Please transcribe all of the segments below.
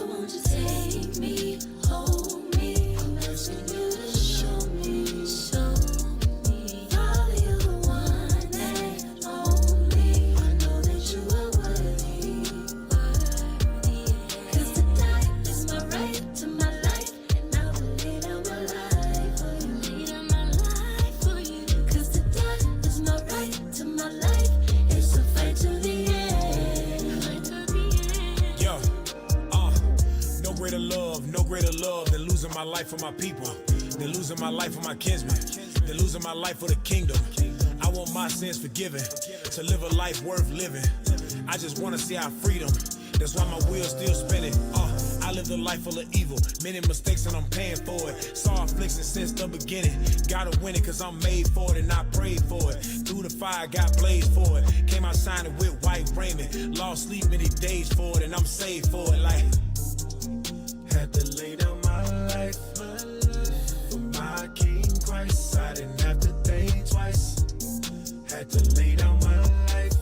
Father, won't you take me, hold me? I'm asking you to show me, show me. Father, you're the one and only. I know that you are worthy, worthy. 'Cause to die is my right to my life, and I will lay down my life for you, lay down my life for you. 'Cause to die is my right to my life. It's a fight to the end, fight to the end. Yo, no greater love than losing my life for my people, than losing my life for my kinsmen, than losing my life for the kingdom. I want my sins forgiven, to live a life worth living. I just want to see our freedom. That's why my wheel's still spinning. I lived a life full of evil, many mistakes and I'm paying for it. Saw affliction since the beginning. Gotta win it 'cause I'm made for it and I prayed for it. Through the fire, got blazed for it. Came out shining with white raiment. Lost sleep many days for it and I'm saved for it. Like, had to lay down my life for my King Christ. I didn't have to think twice. Had to lay down my life.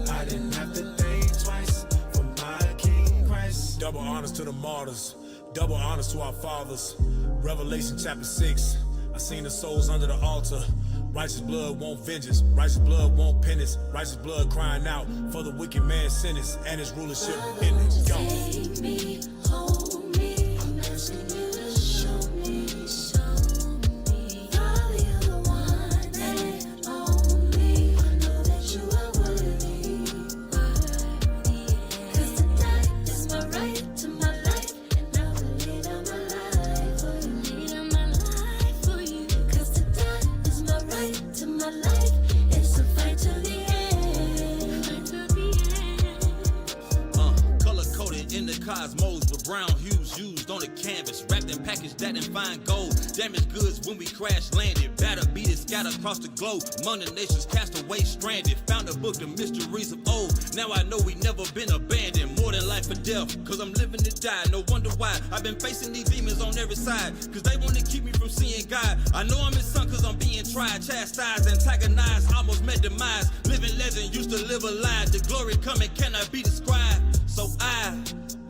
I didn't have to think twice for my King Christ. Double honors to the martyrs, double honors to our fathers. Revelation chapter 6. I seen the souls under the altar. Righteous blood won't vengeance, righteous blood won't penance, righteous blood crying out for the wicked man's sentence and his rulership in it. Go. Take me, hold me. I'm asking you to show me, show me. Father, you're the one and only. I know that you are worthy, worthy. 'Cause to die is my right to my life, and I will lay down my life for you, lay down my life for you. 'Cause to die is my right to my life. It's a fight to the end, fight to the end. Color-coded in the cosmos with brown hues used on the canvas, wrapped and packaged that in fine gold. Damaged goods when we crash landed, batter beat it scattered across the globe. Among the nations cast away stranded, found a book, the mysteries of old. Now I know we never been abandoned, more than life or death, 'cause I'm living to die. No wonder why I've been facing these demons on every side, 'cause they want to keep me from seeing God. I know I'm his son 'cause I'm being tried, chastised, antagonized, almost met demise. Living legend, used to live a lie. The glory coming cannot be described. So I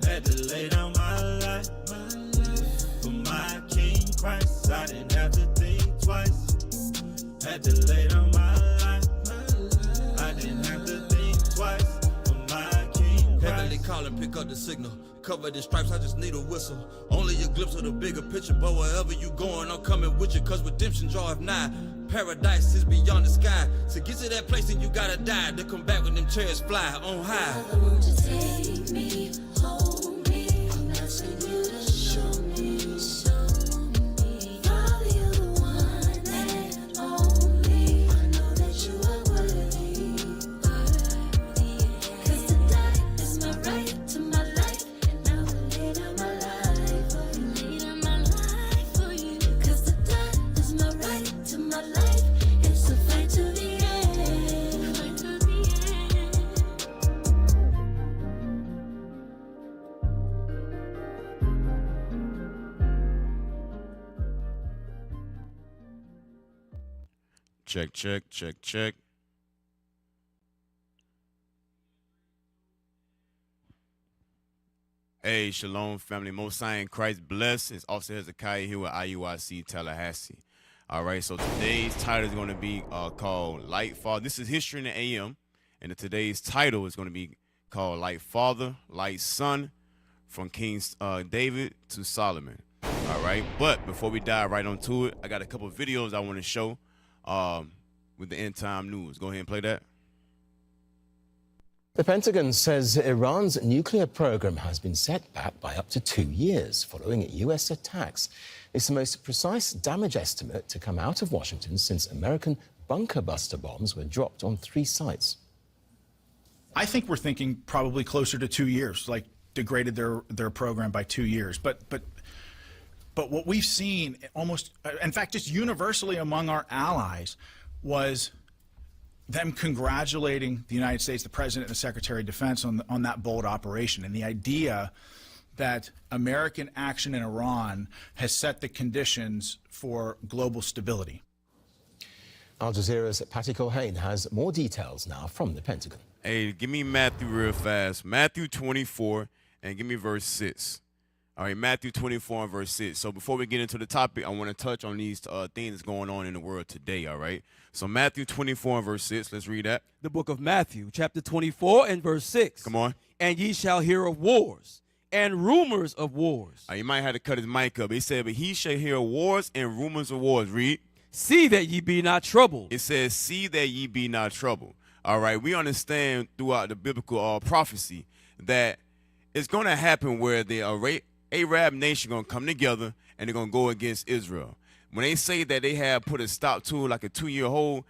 had to lay down my life for my King Christ. I didn't have to think twice. Had to lay down my life. I didn't have to think twice for my King Christ. Heavenly calling, pick up the signal. Covered in stripes, I just need a whistle. Only a glimpse of the bigger picture, but wherever you going, I'm coming with you, 'cause redemption draweth nigh. Paradise is beyond the sky. To get to that place, and you gotta die. To come back when them chairs fly on high. Father, won't you take me, hold me? I'm asking you to show me, show me. Father, you're the one and only. I know that you are worthy, worthy. 'Cause to die is my right to my life, and I will lay down my life for you, lay down my life for you. 'Cause to die is my right to my life. It's a fight to the end, fight to the end. Check, check, check, check. Hey, shalom, family. Most High in Christ bless. It's Officer Hezekiah here with IUIC Tallahassee. All right, so today's title is going to be called Light Father. This is History in the AM, and today's title is going to be called Light Father, Light Son, from King David to Solomon. All right, but before we dive right onto it, I got a couple of videos I want to show with the end time news. Go ahead and play that. The Pentagon says Iran's nuclear program has been set back by up to 2 years following U.S. attacks. It's the most precise damage estimate to come out of Washington since American bunker buster bombs were dropped on 3 sites. I think we're thinking probably closer to 2 years, like degraded their program by 2 years. But what we've seen almost, in fact, just universally among our allies, was them congratulating the United States, the President and the Secretary of Defense on that bold operation, and the idea that American action in Iran has set the conditions for global stability. Al Jazeera's Patty Culhane has more details now from the Pentagon. Hey, give me Matthew real fast. Matthew 24 and give me verse 6. All right, Matthew 24 and verse 6. So before we get into the topic, I want to touch on these things going on in the world today, all right? So Matthew 24 and verse 6, let's read that. The book of Matthew, chapter 24 and verse 6. Come on. And ye shall hear of wars and rumors of wars. You might have to cut his mic up. He said, but he shall hear wars and rumors of wars. Read. See that ye be not troubled. It says, see that ye be not troubled. All right, we understand throughout the biblical prophecy that it's going to happen where the Arab nation going to come together and they're going to go against Israel. When they say that they have put a stop to like a 2-year hold,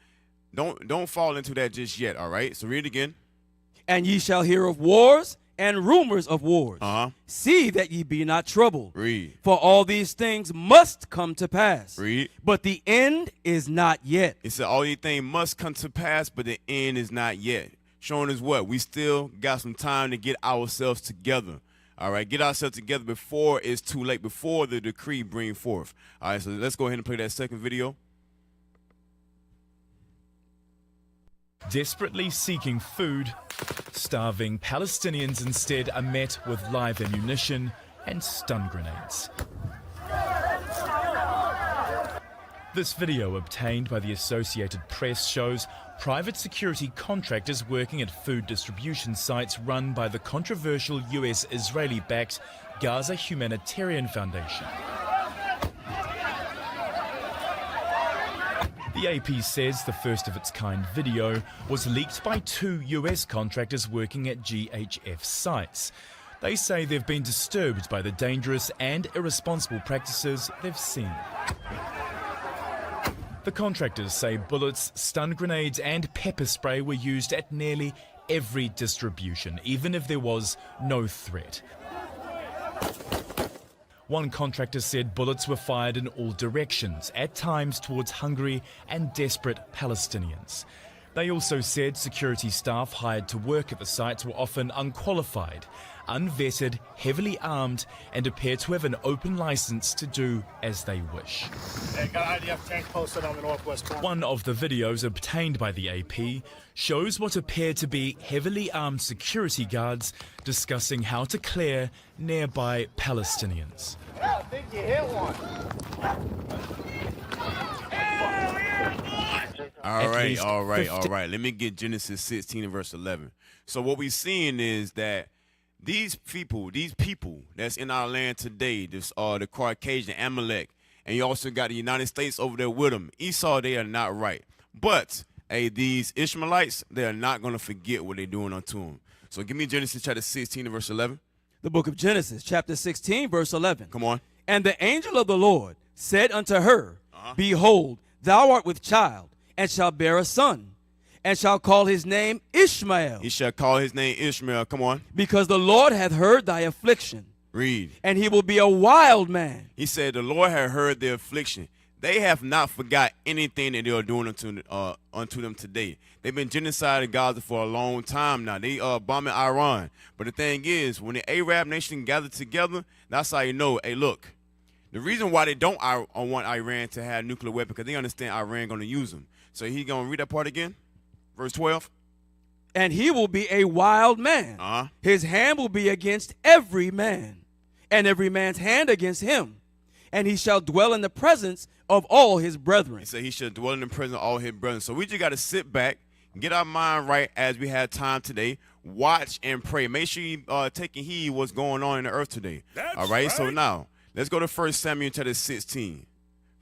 don't fall into that just yet, all right? So read it again. And ye shall hear of wars and rumors of wars. See that ye be not troubled. Read. For all these things must come to pass. Read. But the end is not yet. It said all these things must come to pass, but the end is not yet. Showing us what? We still got some time to get ourselves together. All right, get ourselves together before it's too late, before the decree bring forth. All right, so let's go ahead and play that second video. Desperately seeking food, starving Palestinians instead are met with live ammunition and stun grenades. This video, obtained by the Associated Press, shows private security contractors working at food distribution sites run by the controversial US-Israeli-backed Gaza Humanitarian Foundation. The AP says the first of its kind video was leaked by 2 US contractors working at GHF sites. They say they've been disturbed by the dangerous and irresponsible practices they've seen. The contractors say bullets, stun grenades and pepper spray were used at nearly every distribution, even if there was no threat. One contractor said bullets were fired in all directions, at times towards hungry and desperate Palestinians. They also said security staff hired to work at the sites were often unqualified, unvetted, heavily armed, and appear to have an open license to do as they wish. Hey, got IDF tank posted on the northwest corner. One of the videos obtained by the AP shows what appear to be heavily armed security guards discussing how to clear nearby Palestinians. I think you hit one. All least right. Let me get Genesis 16 and verse 11. So what we're seeing is that these people that's in our land today, the Caucasian, Amalek, and you also got the United States over there with them. Esau, they are not right. But these Ishmaelites, they are not going to forget what they're doing unto them. So give me Genesis chapter 16 and verse 11. The book of Genesis, chapter 16, verse 11. Come on. And the angel of the Lord said unto her, Behold, thou art with child, and shalt bear a son, and shall call his name Ishmael. He shall call his name Ishmael. Come on. Because the Lord hath heard thy affliction. Read. And he will be a wild man. He said the Lord had heard their affliction. They have not forgot anything that they are doing unto them today. They've been genociding Gaza for a long time now. They bombing Iran. But the thing is, when the Arab nation gathered together, that's how you know, hey, look, the reason why they don't want Iran to have nuclear weapons, because they understand Iran going to use them. So he going to read that part again? Verse 12. And he will be a wild man. His hand will be against every man, and every man's hand against him. And he shall dwell in the presence of all his brethren. He said he should dwell in the presence of all his brethren. So we just got to sit back, get our mind right as we have time today, watch and pray. Make sure you taking heed what's going on in the earth today. All right? So now, let's go to 1 Samuel chapter 16.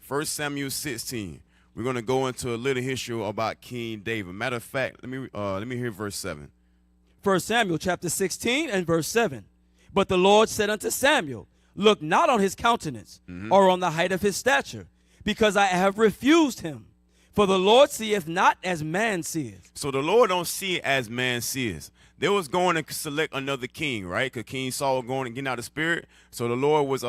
1 Samuel 16. We're going to go into a little history about King David. Matter of fact, let me hear verse 7. 1 Samuel chapter 16 and verse 7. But the Lord said unto Samuel, Look not on his countenance, or on the height of his stature, because I have refused him. For the Lord seeth not as man seeth. So the Lord don't see it as man sees. They was going to select another king, right? Because King Saul was going to get out of spirit. So the Lord was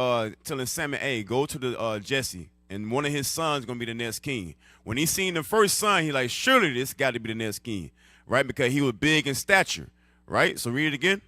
telling Samuel, hey, go to the Jesse, and one of his sons is going to be the next king. When he seen the first son, he like, surely this got to be the next king, right? Because he was big in stature, right? So read it again.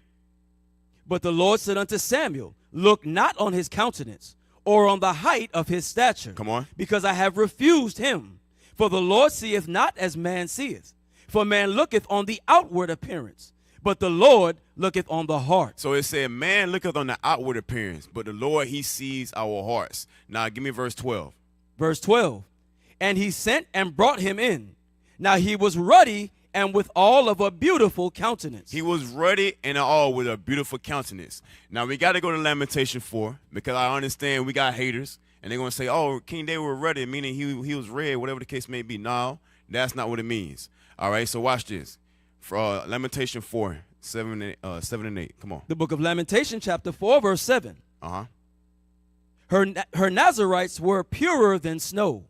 But the Lord said unto Samuel, Look not on his countenance, or on the height of his stature. Come on. Because I have refused him. For the Lord seeth not as man seeth. For man looketh on the outward appearance, but the Lord looketh on the heart. So it said, man looketh on the outward appearance, but the Lord, he sees our hearts. Now give me verse 12. Verse 12. And he sent and brought him in. Now he was ruddy and with all of a beautiful countenance. He was ruddy and all with a beautiful countenance. Now we got to go to Lamentation 4 because I understand we got haters and they're going to say, oh, King David was ruddy, meaning he was red, whatever the case may be. No, that's not what it means. All right, so watch this. For Lamentation 4, 7 and 8. Come on. The book of Lamentation, chapter 4, verse 7. Uh-huh. Her Nazarites were purer than snow.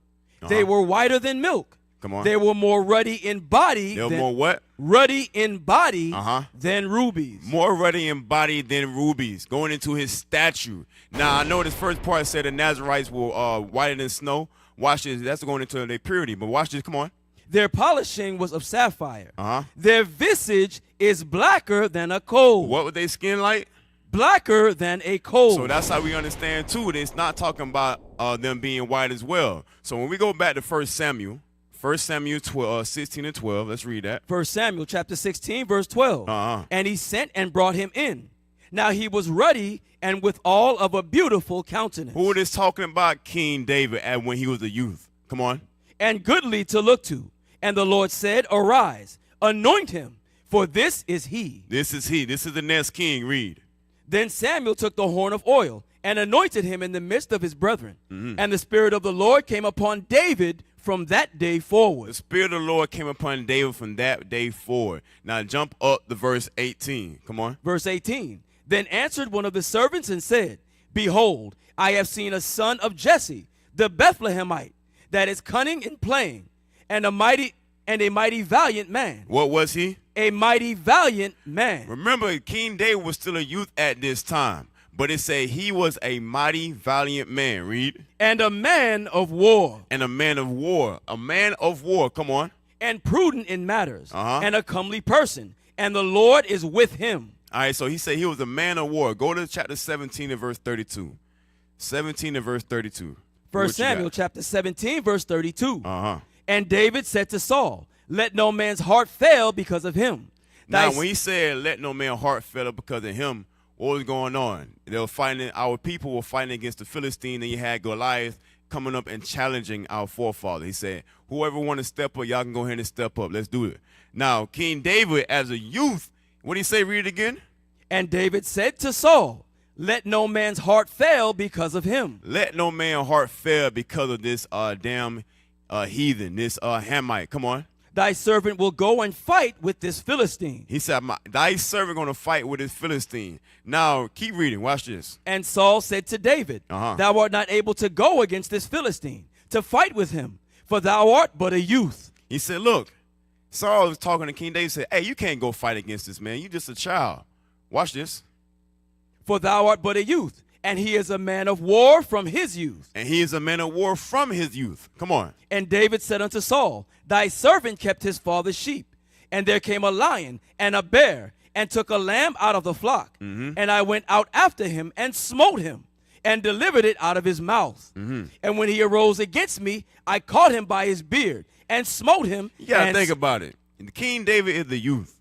They were whiter than milk. Come on. They were more ruddy in body. They were more what? Ruddy in body Uh-huh. than rubies. More ruddy in body than rubies, going into his statue. Now, I know this first part said the Nazarites were whiter than snow. Watch this. That's going into their purity. But watch this. Come on. Their polishing was of sapphire. Uh-huh. Their visage is blacker than a coal. What would they skin like? Blacker than a coal. So that's how we understand, too. It's not talking about them being white as well. So when we go back to 1 Samuel 12, 16 and 12, let's read that. 1 Samuel chapter 16, verse 12. Uh-huh. And he sent and brought him in. Now he was ruddy and with all of a beautiful countenance. Who is talking about? King David when he was a youth. Come on. And goodly to look to. And the Lord said, arise, anoint him, for this is he. This is he. This is the next king. Read. Then Samuel took the horn of oil and anointed him in the midst of his brethren. And the Spirit of the Lord came upon David from that day forward. The Spirit of the Lord came upon David from that day forward. Now jump up to verse 18. Come on. Verse 18. Then answered one of the servants and said, behold, I have seen a son of Jesse, the Bethlehemite, that is cunning in playing, and a mighty valiant man. What was he? A mighty valiant man. Remember, King David was still a youth at this time. But it say he was a mighty valiant man. Read. And a man of war. And a man of war. A man of war. Come on. And prudent in matters. Uh-huh. And a comely person. And the Lord is with him. All right, so he said he was a man of war. Go to chapter 17 and verse 32. 17 and verse 32. 1 Samuel chapter 17, verse 32. Uh-huh. And David said to Saul, let no man's heart fail because of him. Now, when he said, let no man's heart fail because of him, what was going on? They were fighting, our people were fighting against the Philistine, and you had Goliath coming up and challenging our forefather. He said, whoever want to step up, y'all can go ahead and step up. Let's do it. Now, King David, as a youth, what did he say? Read it again. And David said to Saul, let no man's heart fail because of him. Let no man's heart fail because of this damn heathen, this Hamite. Come on. Thy servant will go and fight with this Philistine. He said, thy servant going to fight with this Philistine. Now, keep reading. Watch this. And Saul said to David, thou art not able to go against this Philistine, to fight with him, for thou art but a youth. He said, look, Saul was talking to King David, said, hey, you can't go fight against this man. You just a child. Watch this. For thou art but a youth, and he is a man of war from his youth. And he is a man of war from his youth. Come on. And David said unto Saul, thy servant kept his father's sheep, and there came a lion and a bear, and took a lamb out of the flock. And I went out after him and smote him, and delivered it out of his mouth. And when he arose against me, I caught him by his beard, and smote him. You got to think about it. King David is the youth.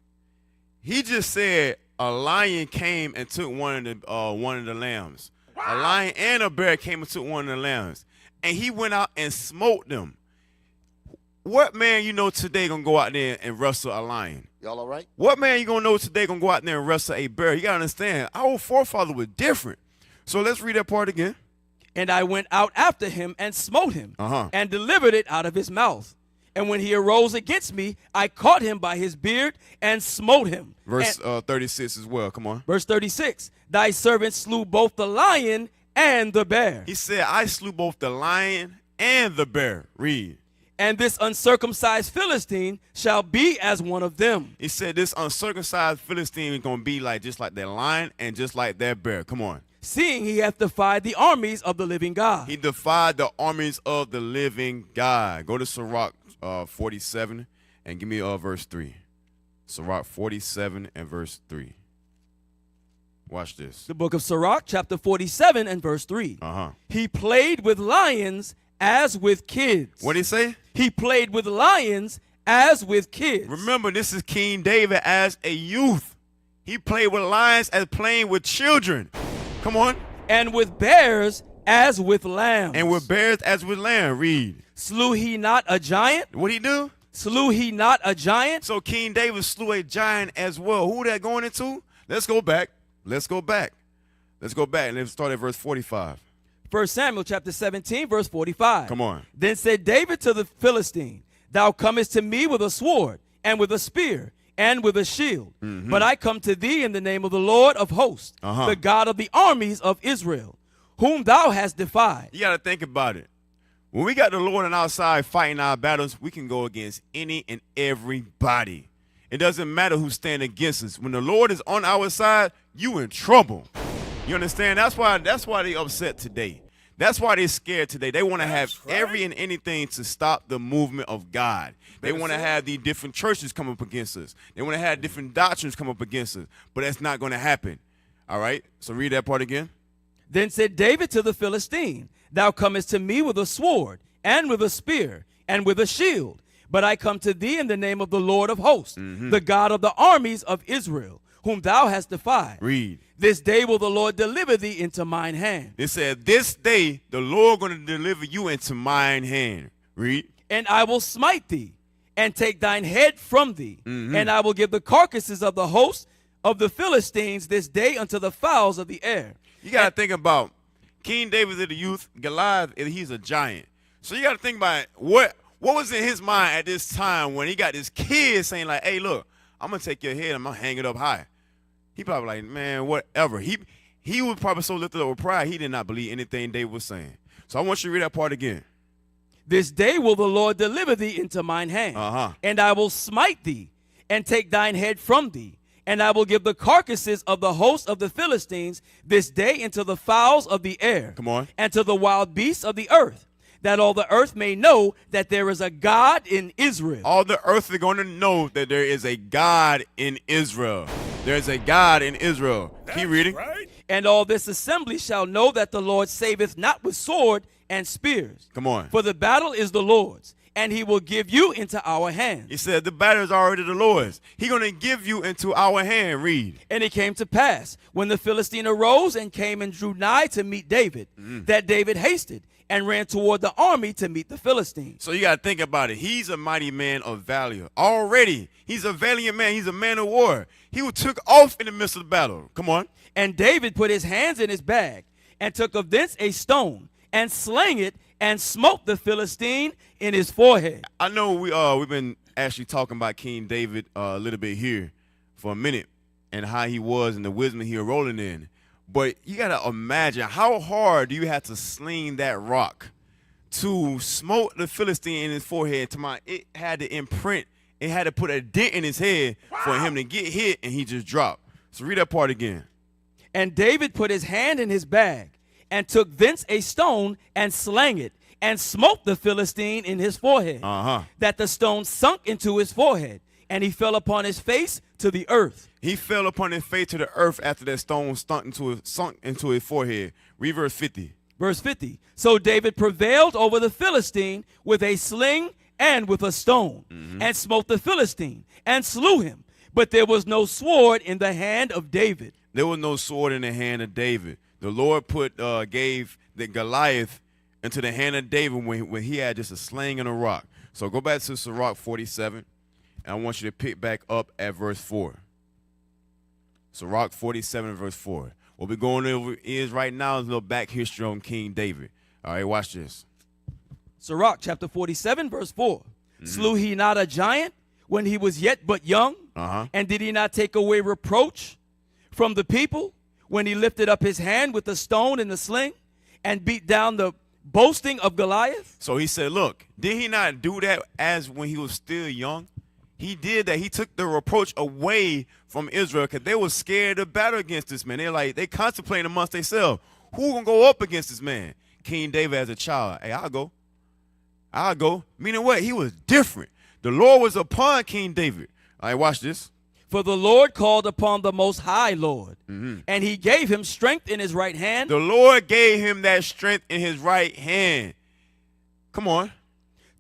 He just said a lion came and took one of the lambs. Wow. A lion and a bear came and took one of the lambs. And he went out and smote them. What man you know today gonna go out there and wrestle a lion? Y'all all right? What man you gonna know today gonna go out there and wrestle a bear? You gotta understand, our forefather was different. So let's read that part again. And I went out after him and smote him, and delivered it out of his mouth. And when he arose against me, I caught him by his beard and smote him. Verse 36 as well. Come on. Verse 36. Thy servant slew both the lion and the bear. He said, I slew both the lion and the bear. Read. And this uncircumcised Philistine shall be as one of them. He said this uncircumcised Philistine is going to be just like that lion and just like that bear. Come on. Seeing he hath defied the armies of the living God. He defied the armies of the living God. Go to Sirach 47 and give me verse 3. Sirach 47 and verse 3. Watch this. The book of Sirach, chapter 47 and verse 3. He played with lions as with kids. What did he say? He played with lions as with kids. Remember, this is King David as a youth. He played with lions as playing with children. Come on. and with bears as with lambs. And with bears as with lamb. Read. Slew he not a giant? What'd he do? Slew he not a giant? So King David slew a giant as well. Who that going into? Let's go back. Let's go back. Let's go back and let's start at verse 45. 1 Samuel chapter 17, verse 45. Come on. Then said David to the Philistine, Thou comest to me with a sword, and with a spear, and with a shield. But I come to thee in the name of the Lord of hosts, the God of the armies of Israel, whom thou hast defied. You got to think about it. When we got the Lord on our side fighting our battles, we can go against any and everybody. It doesn't matter who's standing against us. When the Lord is on our side, you in trouble. You understand? That's why they upset today. That's why they're scared today. They want to have every and anything to stop the movement of God. They want to have these different churches come up against us. They want to have different doctrines come up against us. But that's not going to happen. All right? So read that part again. Then said David to the Philistine, Thou comest to me with a sword, and with a spear, and with a shield. But I come to thee in the name of the Lord of hosts, the God of the armies of Israel, whom thou hast defied. Read. This day will the Lord deliver thee into mine hand. It said, this day the Lord going to deliver you into mine hand. Read. And I will smite thee, and take thine head from thee. And I will give the carcasses of the host of the Philistines this day unto the fowls of the air. You got to think about King David is the youth. Goliath, he's a giant. So you got to think about what was in his mind at this time when he got this kid saying like, hey, look, I'm going to take your head. I'm going to hang it up high. He probably like, man, whatever. He was probably so lifted up with pride, he did not believe anything David was saying. So I want you to read that part again. This day will the Lord deliver thee into mine hand. And I will smite thee, and take thine head from thee. And I will give the carcasses of the host of the Philistines this day into the fowls of the air. Come on. And to the wild beasts of the earth, that all the earth may know that there is a God in Israel. All the earth is going to know that there is a God in Israel. There's a God in Israel. Keep reading. Right? And all this assembly shall know that the Lord saveth not with sword and spears. Come on. For the battle is the Lord's, and he will give you into our hands. He said the battle is already the Lord's. He's going to give you into our hand. Read. And it came to pass, when the Philistine arose and came and drew nigh to meet David, that David hasted and ran toward the army to meet the Philistines. So you got to think about it. He's a mighty man of valor. Already, he's a valiant man. He's a man of war. He took off in the midst of the battle. Come on. And David put his hands in his bag, and took of thence a stone, and slang it, and smote the Philistine in his forehead. I know we've been actually talking about King David a little bit here for a minute, and how he was and the wisdom he was rolling in. But you got to imagine, how hard do you have to sling that rock to smote the Philistine in his forehead? It had to imprint, it had to put a dent in his head for him to get hit, and he just dropped. So read that part again. And David put his hand in his bag, and took thence a stone, and slang it, and smote the Philistine in his forehead, that the stone sunk into his forehead, and he fell upon his face to the earth. He fell upon his face to the earth after that stone sunk into his forehead. Read verse 50. Verse 50. So David prevailed over the Philistine with a sling and with a stone, and smote the Philistine, and slew him. But there was no sword in the hand of David. There was no sword in the hand of David. The Lord gave the Goliath into the hand of David when he had just a sling and a rock. So go back to Sirach 47, and I want you to pick back up at verse 4. Sirach 47, verse 4. What we're going over is right now is a little back history on King David. All right, watch this. Sirach chapter 47, verse 4. Slew he not a giant when he was yet but young? And did he not take away reproach from the people when he lifted up his hand with the stone and the sling, and beat down the boasting of Goliath? So he said, look, did he not do that as when he was still young? He did that. He took the reproach away from Israel because they were scared to battle against this man. They contemplating amongst themselves, who gonna go up against this man? King David as a child, hey, I'll go. Meaning what? He was different. The Lord was upon King David. All right, watch this. For the Lord called upon the Most High Lord, and he gave him strength in his right hand. The Lord gave him that strength in his right hand. Come on.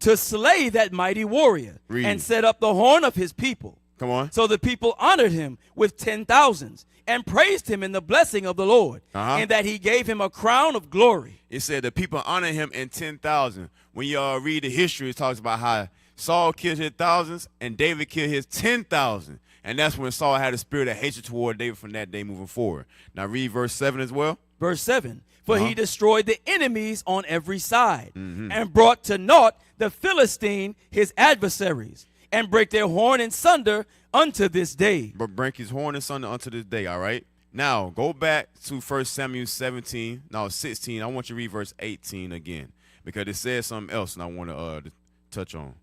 To slay that mighty warrior, Read. and set up the horn of his people. Come on. So the people honored him with 10,000s and praised him in the blessing of the Lord, and that he gave him a crown of glory. It said the people honor him in 10,000. When you read the history, it talks about how Saul killed his thousands and David killed his 10,000. And that's when Saul had a spirit of hatred toward David from that day moving forward. Now read verse 7 as well. Verse 7, for he destroyed the enemies on every side, and brought to naught the Philistine his adversaries, and break their horn in sunder unto this day. But break his horn in sunder unto this day, all right? Now, go back to 1 Samuel 16. I want you to read verse 18 again, because it says something else, and I want to touch on.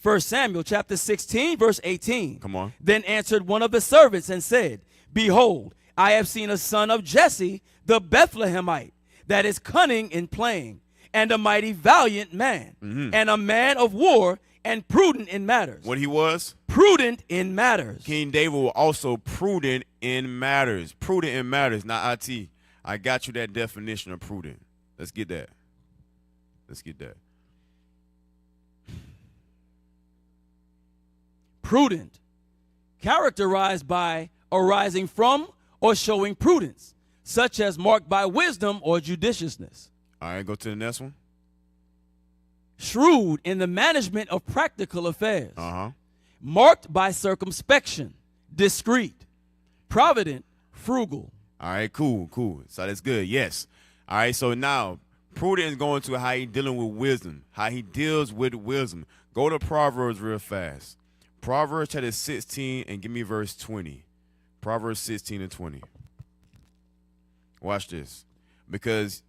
1 Samuel chapter 16, verse 18. Come on. Then answered one of the servants and said, behold, I have seen a son of Jesse, the Bethlehemite, that is cunning in playing, and a mighty valiant man, and a man of war, and prudent in matters. What he was? Prudent in matters. King David was also prudent in matters. Prudent in matters. Now, I got you that definition of prudent. Let's get that. Prudent, characterized by arising from or showing prudence, such as marked by wisdom or judiciousness. All right, go to the next one. Shrewd in the management of practical affairs. Marked by circumspection, discreet, provident, frugal. All right, cool. So that's good, yes. All right, so now prudent is going to how he dealing with wisdom, how he deals with wisdom. Go to Proverbs real fast. Proverbs chapter 16 and give me verse 20. Proverbs 16 and 20. Watch this. Because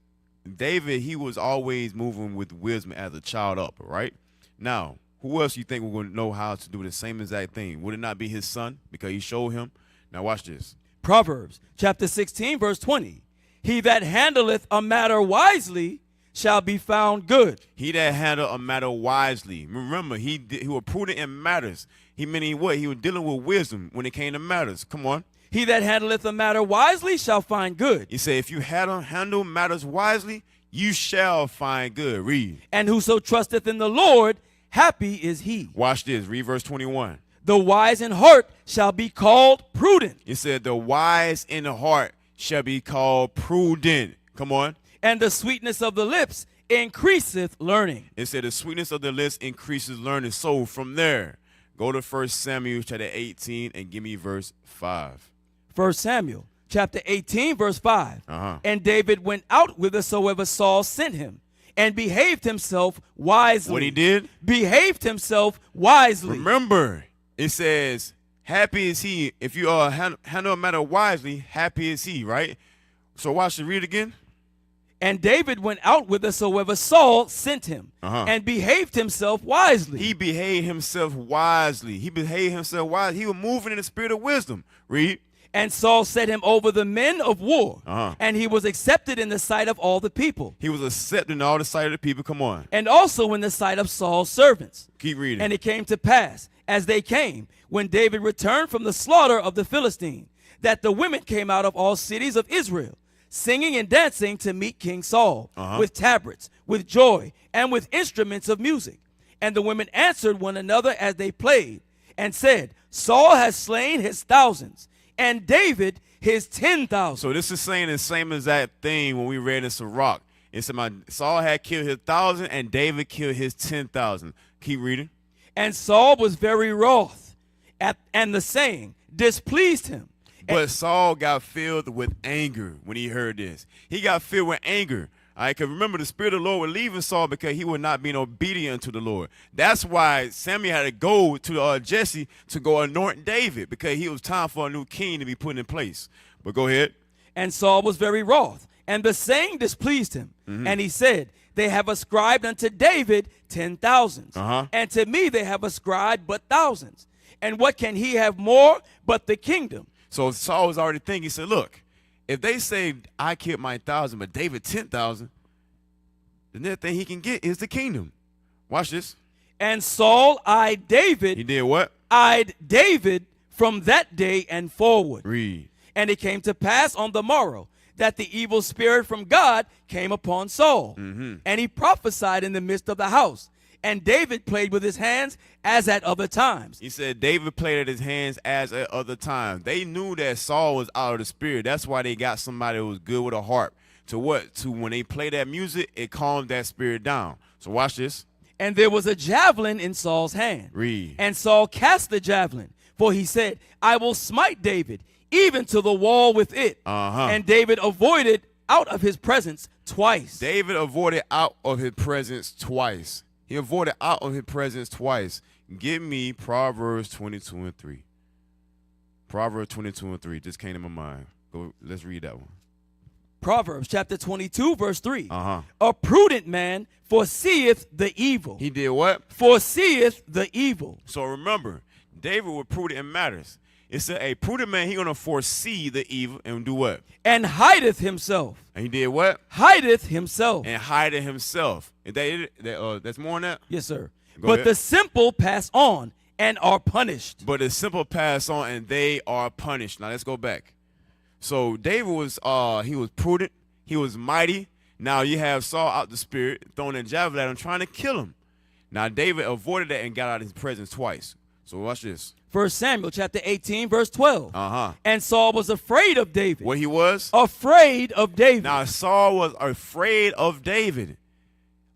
David, he was always moving with wisdom as a child up, right? Now, who else you think we're going to know how to do the same exact thing? Would it not be his son? Because he showed him. Now watch this. Proverbs chapter 16, verse 20. He that handleth a matter wisely shall be found good. He that handle a matter wisely. Remember, he was prudent in matters. He meaning what? He was dealing with wisdom when it came to matters. Come on. He that handleth a matter wisely shall find good. He said, if you handle matters wisely, you shall find good. Read. And whoso trusteth in the Lord, happy is he. Watch this. Read verse 21. The wise in heart shall be called prudent. It said, the wise in the heart shall be called prudent. Come on. And the sweetness of the lips increaseth learning. It said, the sweetness of the lips increases learning. So from there, go to 1 Samuel chapter 18 and give me verse 5. 1 Samuel chapter 18, verse 5. Uh-huh. And David went out whithersoever Saul sent him, and behaved himself wisely. What he did? Behaved himself wisely. Remember, it says, happy is he. If you handle a matter wisely, happy is he, right? So watch it. Read again. And David went out whithersoever Saul sent him, and behaved himself wisely. He behaved himself wisely. He behaved himself wisely. He was moving in the spirit of wisdom. Read. And Saul set him over the men of war, and he was accepted in the sight of all the people. He was accepted in all the sight of the people. Come on. And also in the sight of Saul's servants. Keep reading. And it came to pass, as they came, when David returned from the slaughter of the Philistine, that the women came out of all cities of Israel, singing and dancing to meet King Saul, with tabrets, with joy, and with instruments of music. And the women answered one another as they played, and said, Saul has slain his thousands, and David his 10,000. So this is saying the same exact thing when we read in Sirach. It said Saul had killed his 1,000 and David killed his 10,000. Keep reading. And Saul was very wroth, and the saying displeased him. But Saul got filled with anger when he heard this. He got filled with anger. All right, because remember, the Spirit of the Lord was leaving Saul because he was not being obedient to the Lord. That's why Samuel had to go to Jesse to go anoint David, because it was time for a new king to be put in place. But go ahead. And Saul was very wroth, and the saying displeased him. And he said, they have ascribed unto David 10,000s, and to me they have ascribed but thousands. And what can he have more but the kingdom? So Saul was already thinking, he said, look, if they say I killed my 1,000, but David 10,000, the next thing he can get is the kingdom. Watch this. And Saul eyed David. He did what? Eyed David from that day and forward. Read. And it came to pass on the morrow that the evil spirit from God came upon Saul. And he prophesied in the midst of the house. And David played with his hands as at other times. He said David played at his hands as at other times. They knew that Saul was out of the spirit. That's why they got somebody who was good with a harp. To what? To when they play that music, it calmed that spirit down. So watch this. And there was a javelin in Saul's hand. Read. And Saul cast the javelin, for he said, I will smite David, even to the wall with it. And David avoided out of his presence twice. David avoided out of his presence twice. He avoided out of his presence twice. Give me Proverbs 22 and 3. Proverbs 22 and 3 just came to my mind. Go, let's read that one. Proverbs chapter 22, verse 3. A prudent man foreseeth the evil. He did what? Foreseeth the evil. So remember, David was prudent in matters. It said a prudent man, he going to foresee the evil and do what? And hideth himself. And he did what? Hideth himself. And hideth himself. Is that's more than that? Yes, sir. Go But ahead. the simple pass on and are punished. But the simple pass on and they are punished. Now let's go back. So David was he was prudent, he was mighty. Now you have Saul out the spirit, throwing a javelin at him, trying to kill him. Now David avoided that and got out of his presence twice. So watch this. 1 Samuel chapter 18, verse 12. And Saul was afraid of David. What he was? Afraid of David. Now Saul was afraid of David.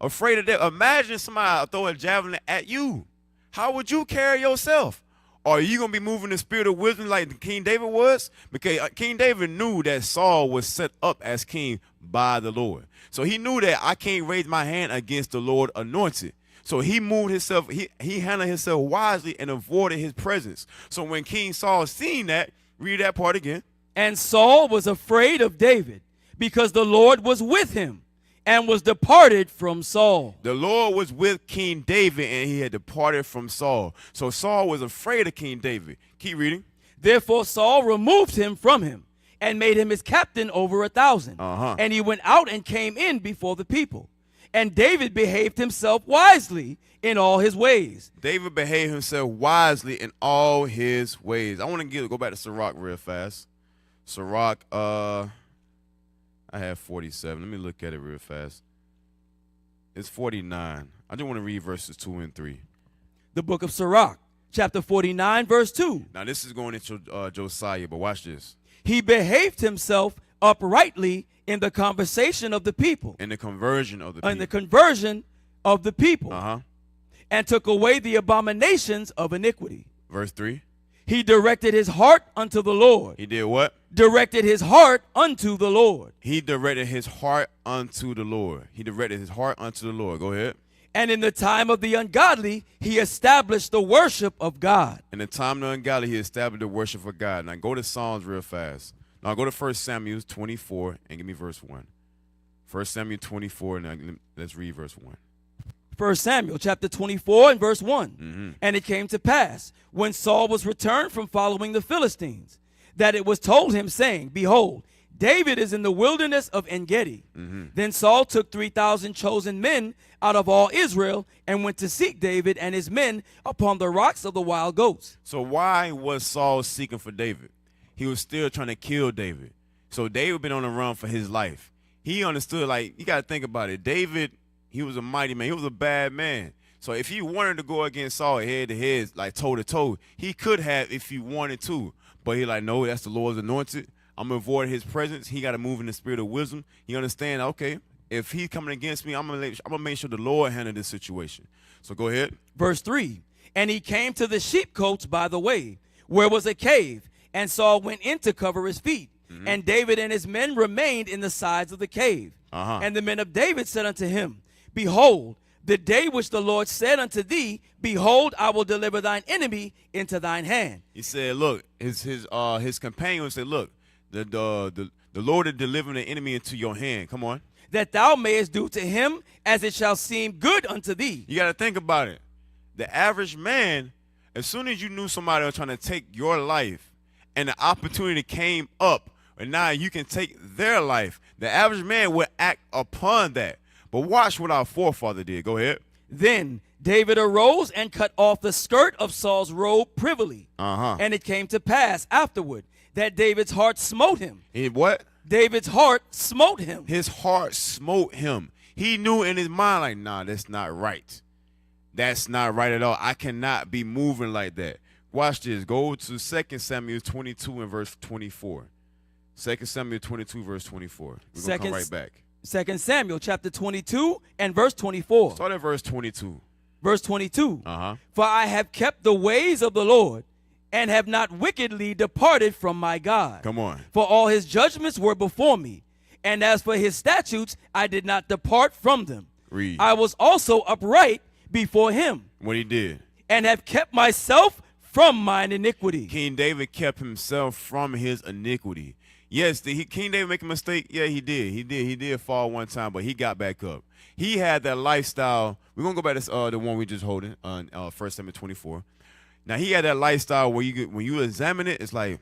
Afraid of David. Imagine somebody throw a javelin at you. How would you carry yourself? Or are you going to be moving the spirit of wisdom like King David was? Because King David knew that Saul was set up as king by the Lord. So he knew that I can't raise my hand against the Lord anointed. So he moved himself, he handled himself wisely and avoided his presence. So when King Saul seen that, read that part again. And Saul was afraid of David because the Lord was with him and was departed from Saul. The Lord was with King David and he had departed from Saul. So Saul was afraid of King David. Keep reading. Therefore Saul removed him from him and made him his captain over 1,000. And he went out and came in before the people. And David behaved himself wisely in all his ways. David behaved himself wisely in all his ways. I want to go back to Sirach real fast. Sirach, I have 47. Let me look at it real fast. It's 49. I just want to read verses 2 and 3. The book of Sirach, chapter 49, verse 2. Now, this is going into Josiah, but watch this. He behaved himself uprightly in the conversation of the people. In the conversion of the people. In the conversion of the people. And took away the abominations of iniquity. Verse 3. He directed his heart unto the Lord. He did what? Directed his heart unto the Lord. He directed his heart unto the Lord. He directed his heart unto the Lord. Go ahead. And in the time of the ungodly, he established the worship of God. In the time of the ungodly, he established the worship of God. Now go to Psalms real fast. Now go to 1 Samuel 24 and give me verse 1. 1 Samuel 24, now let's read verse 1. 1 Samuel chapter 24 and verse 1. And it came to pass, when Saul was returned from following the Philistines, that it was told him, saying, Behold, David is in the wilderness of En-Gedi. Then Saul took 3,000 chosen men out of all Israel and went to seek David and his men upon the rocks of the wild goats. So why was Saul seeking for David? He was still trying to kill David. So David been on the run for his life. He understood, like, you got to think about it. David, he was a mighty man. He was a bad man. So if he wanted to go against Saul head to head, like toe to toe, he could have if he wanted to. But he like, no, that's the Lord's anointed. I'm going to avoid his presence. He got to move in the spirit of wisdom. He understand, okay, if he's coming against me, I'm going to make sure the Lord handle this situation. So go ahead. Verse 3. And he came to the sheepcotes by the way, where was a cave, and Saul went in to cover his feet. And David and his men remained in the sides of the cave. And the men of David said unto him, Behold, the day which the Lord said unto thee, Behold, I will deliver thine enemy into thine hand. He said, look, his companion said, look, the Lord is delivering the enemy into your hand. Come on. That thou mayest do to him as it shall seem good unto thee. You got to think about it. The average man, as soon as you knew somebody was trying to take your life and the opportunity came up, and now you can take their life, the average man would act upon that. But watch what our forefather did. Go ahead. Then David arose and cut off the skirt of Saul's robe privily. And it came to pass afterward that David's heart smote him. What? David's heart smote him. His heart smote him. He knew in his mind, like, nah, that's not right. That's not right at all. I cannot be moving like that. Watch this. Go to 2 Samuel 22 and verse 24. 2 Samuel 22 verse 24. We're going to come right back. 2 Samuel chapter 22 and verse 24. Start at verse 22. Verse 22. Uh-huh. For I have kept the ways of the Lord and have not wickedly departed from my God. Come on. For all his judgments were before me, and as for his statutes, I did not depart from them. Read. I was also upright before him, What he did. and have kept myself from mine iniquity. King David kept himself from his iniquity. Yes, did King David make a mistake? Yeah, he did. He did fall one time, but he got back up. He had that lifestyle. We're going to go back to the one we just holding on 1 Samuel 24. Now, he had that lifestyle where when you examine it, it's like,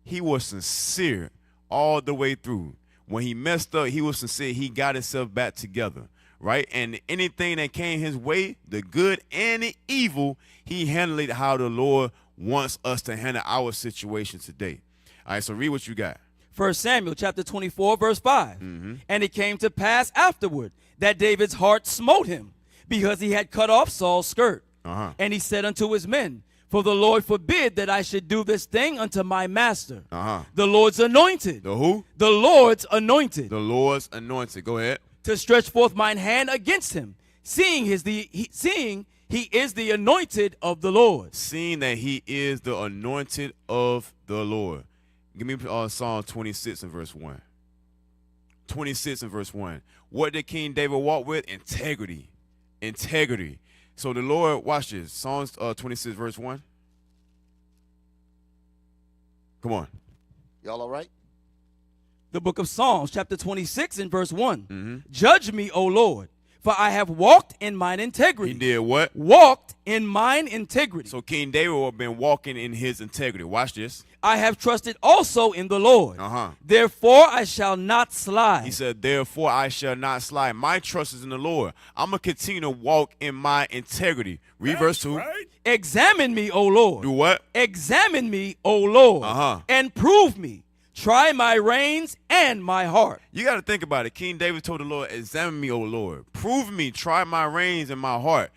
he was sincere all the way through. When he messed up, he was sincere. He got himself back together, right? And anything that came his way, the good and the evil, he handled it how the Lord wants us to handle our situation today. All right, so read what you got. 1 Samuel chapter 24, verse 5. Mm-hmm. And it came to pass afterward that David's heart smote him, because he had cut off Saul's skirt. Uh-huh. And he said unto his men, For the Lord forbid that I should do this thing unto my master, Uh-huh. the Lord's anointed. The who? The Lord's anointed. The Lord's anointed. Go ahead. To stretch forth mine hand against him, seeing he is the anointed of the Lord. Seeing that he is the anointed of the Lord. Give me Psalm 26 and verse 1. 26 and verse 1. What did King David walk with? Integrity. Integrity. So the Lord, watch this. Psalms 26 verse 1. Come on. Y'all all right? The book of Psalms, chapter 26 and verse 1. Mm-hmm. Judge me, O Lord, for I have walked in mine integrity. He did what? Walked in mine integrity. So King David would have been walking in his integrity. Watch this. I have trusted also in the Lord. Uh-huh. Therefore I shall not slide. He said, therefore I shall not slide. My trust is in the Lord. I'm going to continue to walk in my integrity. Read verse 2. Right? Examine me, O Lord. Do what? Examine me, O Lord. Uh-huh. And prove me. Try my reins and my heart. You got to think about it. King David told the Lord, examine me, O Lord. Prove me. Try my reins and my heart.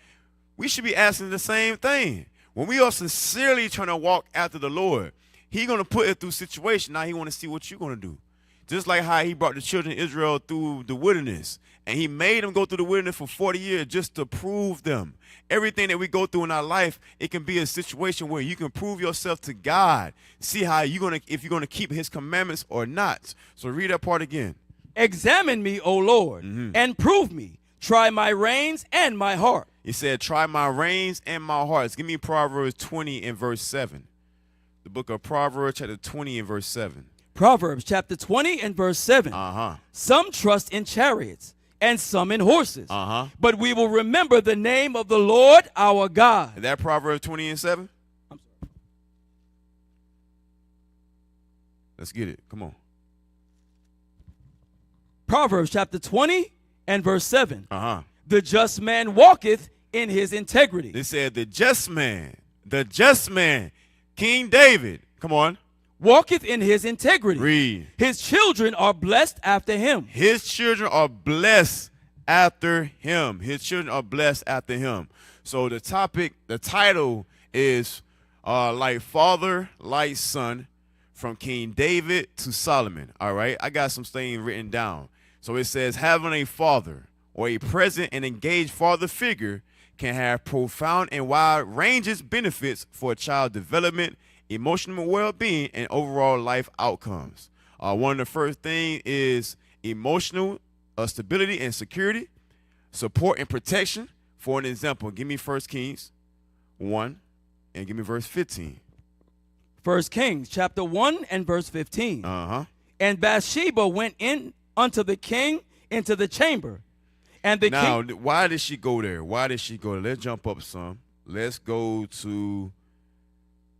We should be asking the same thing. When we are sincerely trying to walk after the Lord, He's going to put it through situation. Now he want to see what you're going to do. Just like how he brought the children of Israel through the wilderness. And he made them go through the wilderness for 40 years just to prove them. Everything that we go through in our life, it can be a situation where you can prove yourself to God. See how you're going to, if you're going to keep his commandments or not. So read that part again. Examine me, O Lord, and prove me. Try my reins and my heart. He said, try my reins and my hearts. Give me Proverbs 20 and verse 7. The book of Proverbs chapter 20 and verse 7. Proverbs chapter 20 and verse 7. Uh-huh. Some trust in chariots and some in horses. Uh-huh. But we will remember the name of the Lord our God. Is that Proverbs 20 and 7? Let's get it. Come on. Proverbs chapter 20 and verse 7. Uh-huh. The just man walketh in his integrity. They said the just man, King David. Come on. Walketh in his integrity. Read. His children are blessed after him. His children are blessed after him. His children are blessed after him. So the title is like father, like son, from King David to Solomon. All right. I got some things written down. So it says having a father or a present and engaged father figure can have profound and wide ranges benefits for child development, emotional well-being, and overall life outcomes. One of the first things is emotional stability and security, support and protection. For an example, give me 1 Kings 1 and give me verse 15. 1 Kings chapter 1 and verse 15. Uh-huh. And Bathsheba went in unto the king into the chamber. And the Now, king, why did she go there? Why did she go there? Let's jump up some. Let's go to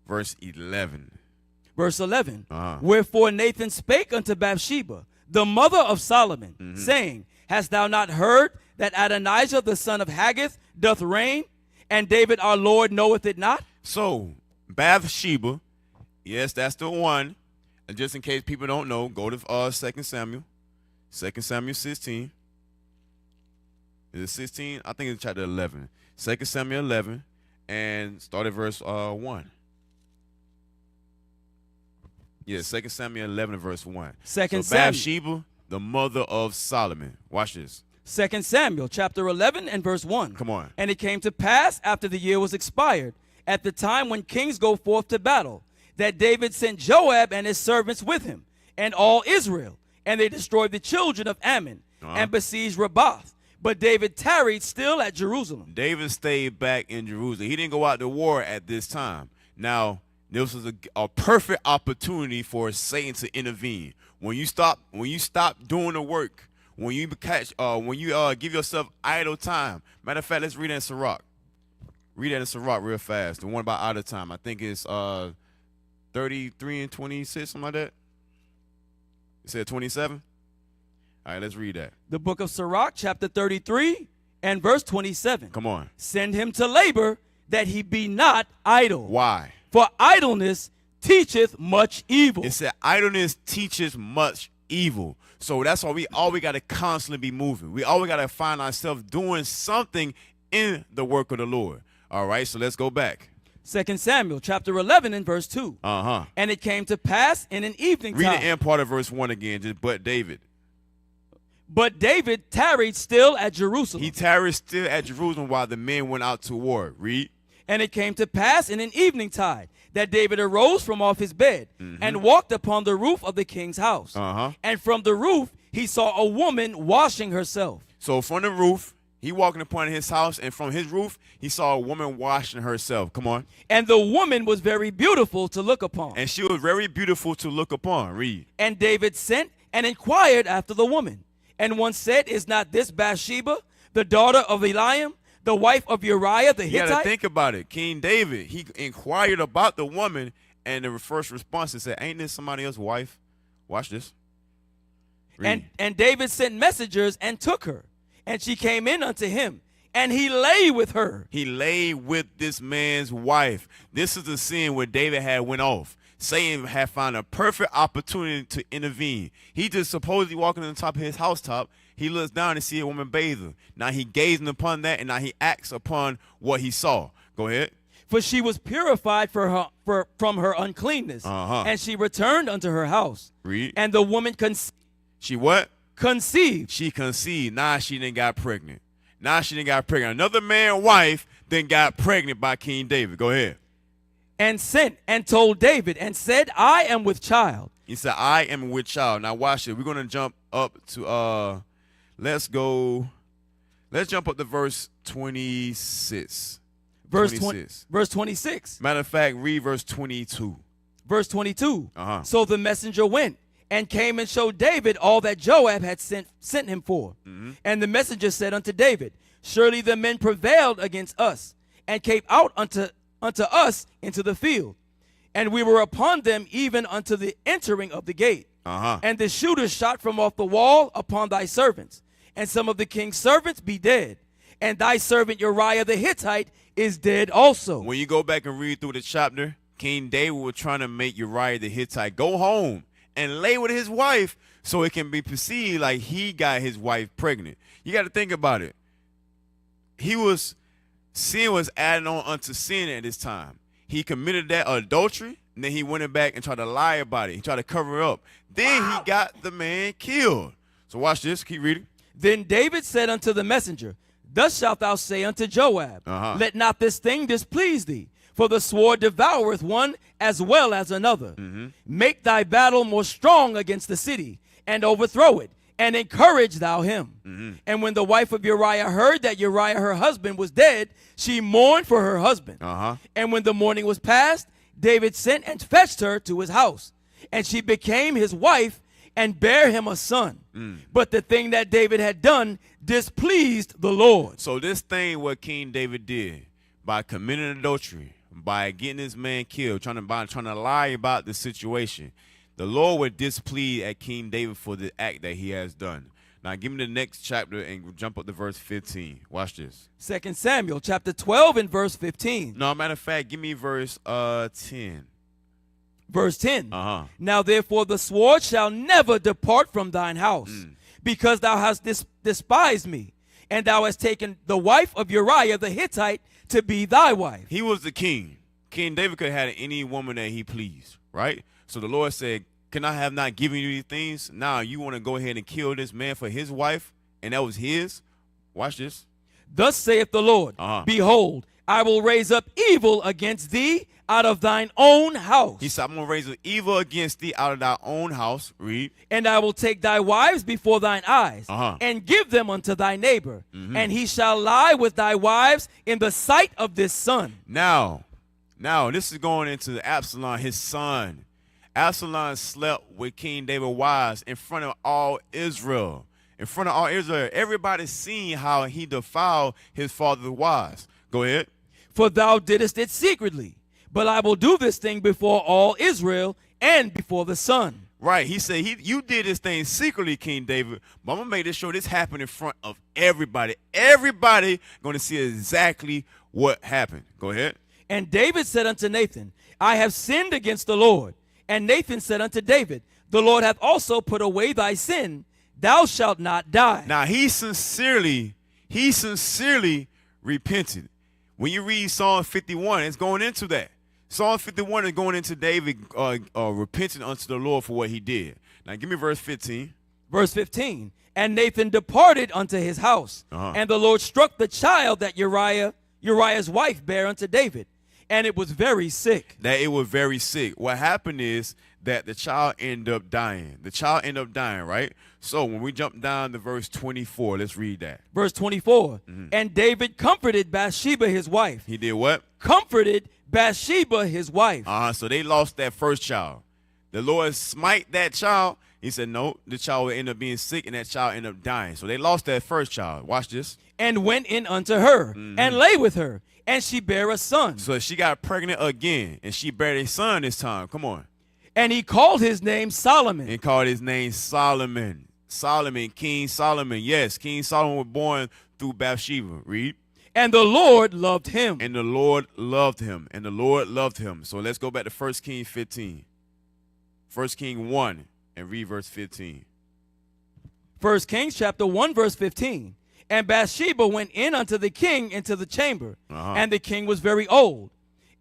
verse 11. verse 11. Uh-huh. Wherefore Nathan spake unto Bathsheba, the mother of Solomon, saying, Hast thou not heard that Adonijah the son of Haggith doth reign, and David our Lord knoweth it not? So, Bathsheba, yes, that's the one. And just in case people don't know, go to 2 Samuel. 2 Samuel 16. Is it 16? I think it's chapter 11. 2 Samuel 11 and start at verse 1. Yeah, 2 Samuel 11 and verse 1. Second so Samuel. Bathsheba, the mother of Solomon. Watch this. 2 Samuel chapter 11 and verse 1. Come on. And it came to pass after the year was expired, at the time when kings go forth to battle, that David sent Joab and his servants with him, and all Israel, and they destroyed the children of Ammon, and besieged Rabbah. But David tarried still at Jerusalem. David stayed back in Jerusalem. He didn't go out to war at this time. Now, this was a perfect opportunity for Satan to intervene. When you stop doing the work, when you give yourself idle time. Matter of fact, let's read that in Sirach. Read that in Sirach real fast. The one about idle time. I think it's 33 and 26, something like that. You said 27? All right, let's read that. The book of Sirach, chapter 33 and verse 27. Come on. Send him to labor, that he be not idle. Why? For idleness teacheth much evil. It said idleness teaches much evil. So that's why we got to constantly be moving. We always got to find ourselves doing something in the work of the Lord. All right, so let's go back. 2 Samuel chapter 11 and verse 2. Uh-huh. And it came to pass in an evening Read time. the end part of verse 1 again, just but David. But David tarried still at Jerusalem. He tarried still at Jerusalem while the men went out to war. Read. And it came to pass in an evening tide that David arose from off his bed and walked upon the roof of the king's house. And from the roof he saw a woman washing herself. So from the roof, he walking upon his house, and from his roof, he saw a woman washing herself. Come on. And the woman was very beautiful to look upon. And she was very beautiful to look upon. Read. And David sent and inquired after the woman. And one said, Is not this Bathsheba, the daughter of Eliam, the wife of Uriah the Hittite? You got to think about it. King David, he inquired about the woman, and the first response is, ain't this somebody else's wife? Watch this. And David sent messengers and took her. And she came in unto him, and he lay with her. He lay with this man's wife. This is the sin where David had went off. Satan had found a perfect opportunity to intervene. He just supposedly walking on the top of his housetop. He looks down and see a woman bathing. Now he gazing upon that, and now he acts upon what he saw. Go ahead. For she was purified from her uncleanness, and she returned unto her house. Read. And the woman She what? Conceived. She conceived. Now she done got pregnant. Another man's wife then got pregnant by King David. Go ahead. And sent and told David and said, I am with child. He said, I am with child. Now watch it. We're going to jump up to, let's jump up to verse 26. Verse 26. Matter of fact, read verse 22. Verse 22. So the messenger went and came and showed David all that Joab had sent him for. And the messenger said unto David, Surely the men prevailed against us, and came out unto us into the field. And we were upon them even unto the entering of the gate. And the shooters shot from off the wall upon thy servants. And some of the king's servants be dead. And thy servant Uriah the Hittite is dead also. When you go back and read through the chapter, King David was trying to make Uriah the Hittite go home and lay with his wife so it can be perceived like he got his wife pregnant. You got to think about it. Sin was added on unto sin at this time. He committed that adultery, and then he went back and tried to lie about it. He tried to cover it up. Then he got the man killed. So watch this. Keep reading. Then David said unto the messenger, Thus shalt thou say unto Joab, Let not this thing displease thee, for the sword devoureth one as well as another. Make thy battle more strong against the city, and overthrow it, and encourage thou him. And when the wife of Uriah heard that Uriah her husband was dead, she mourned for her husband. And when the mourning was past, David sent and fetched her to his house. And she became his wife, and bare him a son. But the thing that David had done displeased the Lord. So this thing what King David did, by committing adultery, by getting this man killed, trying to lie about the situation, the Lord would displease at King David for the act that he has done. Now give me the next chapter and jump up to verse 15. Watch this. 2 Samuel chapter 12 and verse 15. No, matter of fact, give me verse 10. Verse 10. Now therefore the sword shall never depart from thine house, because thou hast despised me, And thou hast taken the wife of Uriah the Hittite to be thy wife. He was the king. King David could have had any woman that he pleased, right? So the Lord said, can I have not given you these things? Now you want to go ahead and kill this man for his wife, and that was his? Watch this. Thus saith the Lord, Behold, I will raise up evil against thee out of thine own house. He said, I'm going to raise up evil against thee out of thy own house. Read. And I will take thy wives before thine eyes, and give them unto thy neighbor, and he shall lie with thy wives in the sight of this sun. Now, this is going into Absalom, his son. Absalom slept with King David's wives in front of all Israel. In front of all Israel. Everybody seen how he defiled his father's wives. Go ahead. For thou didst it secretly, but I will do this thing before all Israel and before the sun. Right. He said, you did this thing secretly, King David, but I'm going to make sure this happened in front of everybody. Everybody going to see exactly what happened. Go ahead. And David said unto Nathan, I have sinned against the Lord. And Nathan said unto David, the Lord hath also put away thy sin. Thou shalt not die. Now he sincerely repented. When you read Psalm 51, it's going into that. Psalm 51 is going into David repenting unto the Lord for what he did. Now give me verse 15. Verse 15. And Nathan departed unto his house, and the Lord struck the child that Uriah's wife bare unto David, and it was very sick. What happened is that the child ended up dying. Right? So when we jump down to verse 24, let's read that. Verse 24. And David comforted Bathsheba his wife. He did what? Comforted Bathsheba his wife. So they lost that first child. The Lord smite that child. He said, no, the child will end up being sick, and that child ended up dying. So they lost that first child. Watch this. And went in unto her, and lay with her, and she bare a son. So she got pregnant again, and she bare a son this time. Come on. And he called his name Solomon. Solomon, King Solomon. Yes, King Solomon was born through Bathsheba. Read. And the Lord loved him. And the Lord loved him. So let's go back to 1 King 15. 1 King 1 and read verse 15. 1 Kings chapter 1 verse 15. And Bathsheba went in unto the king into the chamber, and the king was very old.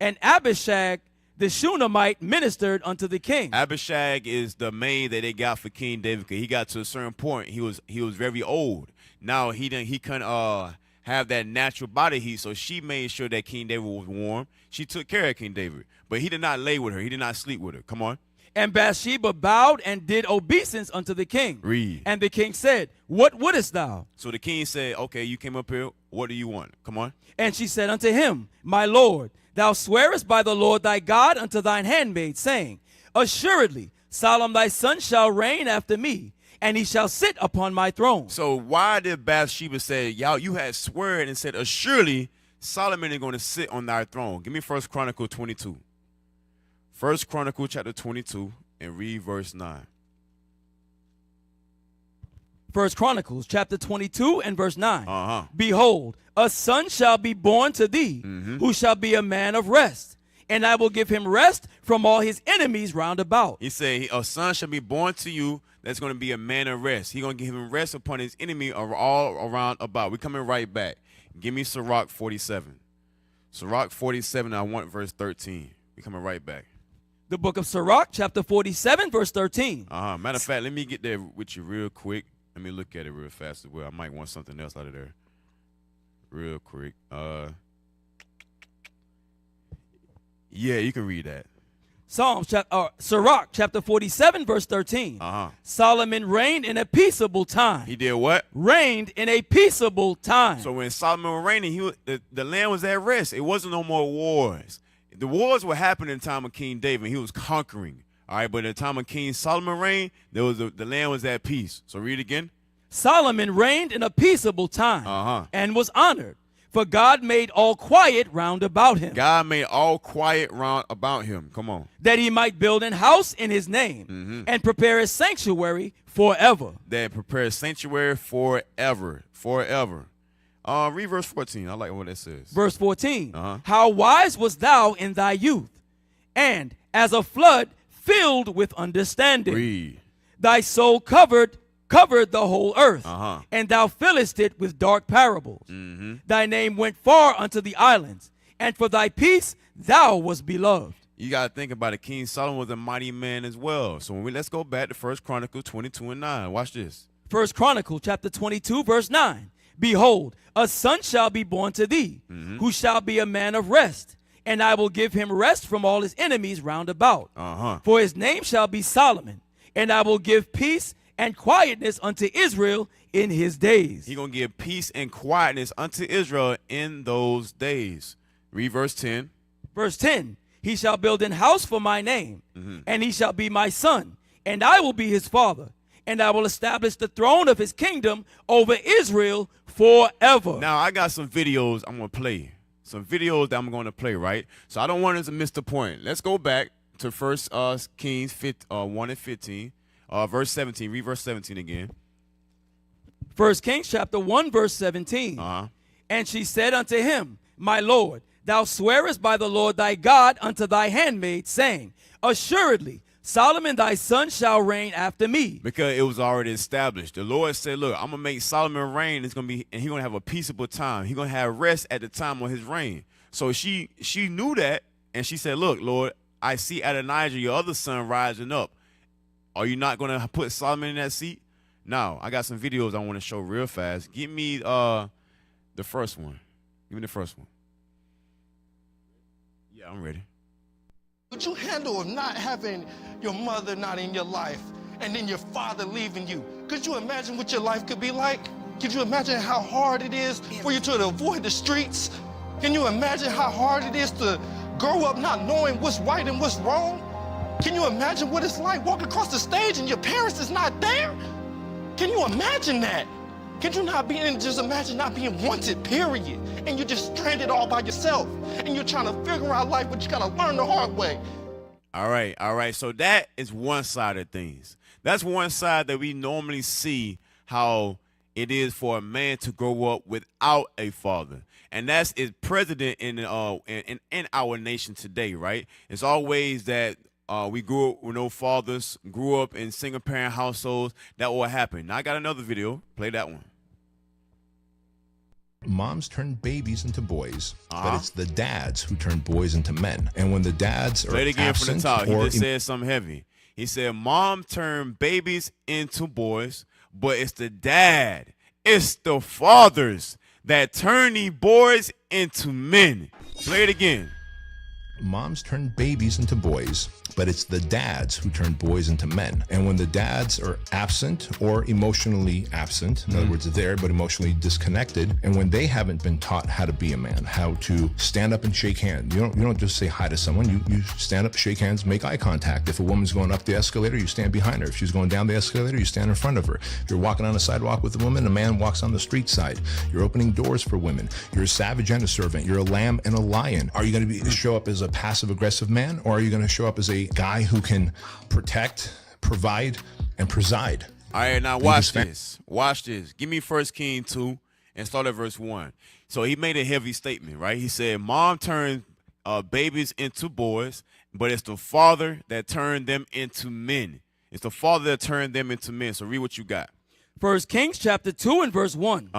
And Abishag the Shunammite ministered unto the king. Abishag is the maid that they got for King David. He got to a certain point. He was very old. Now he couldn't have that natural body heat, so she made sure that King David was warm. She took care of King David, but he did not lay with her. He did not sleep with her. Come on. And Bathsheba bowed and did obeisance unto the king. Read. And the king said, What wouldest thou? So the king said, okay, you came up here. What do you want? Come on. And she said unto him, My lord, thou swearest by the Lord thy God unto thine handmaid, saying, Assuredly, Solomon thy son shall reign after me, and he shall sit upon my throne. So why did Bathsheba say, y'all, you had sweared and said, Assuredly, Solomon is going to sit on thy throne? Give me 1 Chronicles 22. 1 Chronicles chapter 22 and read verse 9. 1 Chronicles chapter 22 and verse 9. Behold, a son shall be born to thee, who shall be a man of rest, and I will give him rest from all his enemies round about. He said, a son shall be born to you that's going to be a man of rest. He's going to give him rest upon his enemy all around about. We're coming right back. Give me Sirach 47. Sirach 47, I want verse 13. We're coming right back. The book of Sirach, chapter 47, verse 13. Matter of fact, let me get there with you real quick. Let me look at it real fast as well. I might want something else out of there. Real quick. Yeah, you can read that. Sirach, chapter 47, verse 13. Solomon reigned in a peaceable time. He did what? Reigned in a peaceable time. So when Solomon was reigning, the land was at rest. It wasn't no more wars. The wars were happening in the time of King David. He was conquering. All right, but in the time of King Solomon reigned, the land was at peace. So read again. Solomon reigned in a peaceable time and was honored, for God made all quiet round about him. God made all quiet round about him. Come on. That he might build an house in his name and prepare a sanctuary forever. That prepare a sanctuary forever. Forever. Read verse 14. I like what it says. Verse 14. How wise wast thou in thy youth, and as a flood filled with understanding. Read. Thy soul covered covered the whole earth, Uh-huh. and thou fillest it with dark parables. Thy name went far unto the islands, and for thy peace thou wast beloved. You got to think about it. King Solomon was a mighty man as well. So let's go back to 1 Chronicles 22:9. Watch this. 1 Chronicle chapter 22, verse 9. Behold, a son shall be born to thee, who shall be a man of rest, and I will give him rest from all his enemies round about. For his name shall be Solomon, and I will give peace and quietness unto Israel in his days. He's going to give peace and quietness unto Israel in those days. Read verse 10. Verse 10. He shall build an house for my name, and he shall be my son, and I will be his father, and I will establish the throne of his kingdom over Israel forever. Now, I got some videos I'm going to play. Some videos that I'm going to play, right? So I don't want us to miss the point. Let's go back to 1 Kings 1 and 15, verse 17. Read verse 17 again. 1 Kings chapter 1, verse 17. And she said unto him, My Lord, thou swearest by the Lord thy God unto thy handmaid, saying, Assuredly, Solomon thy son shall reign after me. Because it was already established. The Lord said, look, I'm going to make Solomon reign. It's going to be, and he's going to have a peaceable time. He's going to have rest at the time of his reign. So she knew that, and she said, look, Lord, I see Adonijah, your other son, rising up. Are you not going to put Solomon in that seat? Now, I got some videos I want to show real fast. Give me the first one. Give me the first one. Yeah, I'm ready. Would you handle not having your mother not in your life and then your father leaving you? Could you imagine what your life could be like? Could you imagine how hard it is for you to avoid the streets? Can you imagine how hard it is to grow up not knowing what's right and what's wrong? Can you imagine what it's like walking across the stage and your parents is not there? Can you imagine that? Can you not just imagine not being wanted, period? And you're just stranded all by yourself. And you're trying to figure out life, but you gotta learn the hard way. All right. So that is one side of things. That's one side that we normally see how it is for a man to grow up without a father. And that's is president in our nation today, right? It's always that we grew up with no fathers, grew up in single-parent households. That will happen. Now I got another video. Play that one. Moms turn babies into boys, but it's the dads who turn boys into men. And when the dads are Play it again from the absent top. He or just said something heavy. He said, Mom turned babies into boys, but it's the dad, it's the fathers that turn these boys into men. Play it again. Moms turn babies into boys, but it's the dads who turn boys into men. And when the dads are absent or emotionally absent, in other words, they're there but emotionally disconnected, and when they haven't been taught how to be a man, how to stand up and shake hands, you don't just say hi to someone. You stand up, shake hands, make eye contact. If a woman's going up the escalator, you stand behind her. If she's going down the escalator, you stand in front of her. If you're walking on a sidewalk with a woman, a man walks on the street side. You're opening doors for women. You're a savage and a servant. You're a lamb and a lion. Are you going to show up as a passive-aggressive man, or are you going to show up as a guy who can protect, provide, and preside? All right, now watch this. Watch this. Give me 1 Kings 2 and start at verse 1. So he made a heavy statement, right? He said, Mom turned babies into boys, but it's the father that turned them into men. It's the father that turned them into men. So read what you got. 1 Kings chapter 2 and verse 1.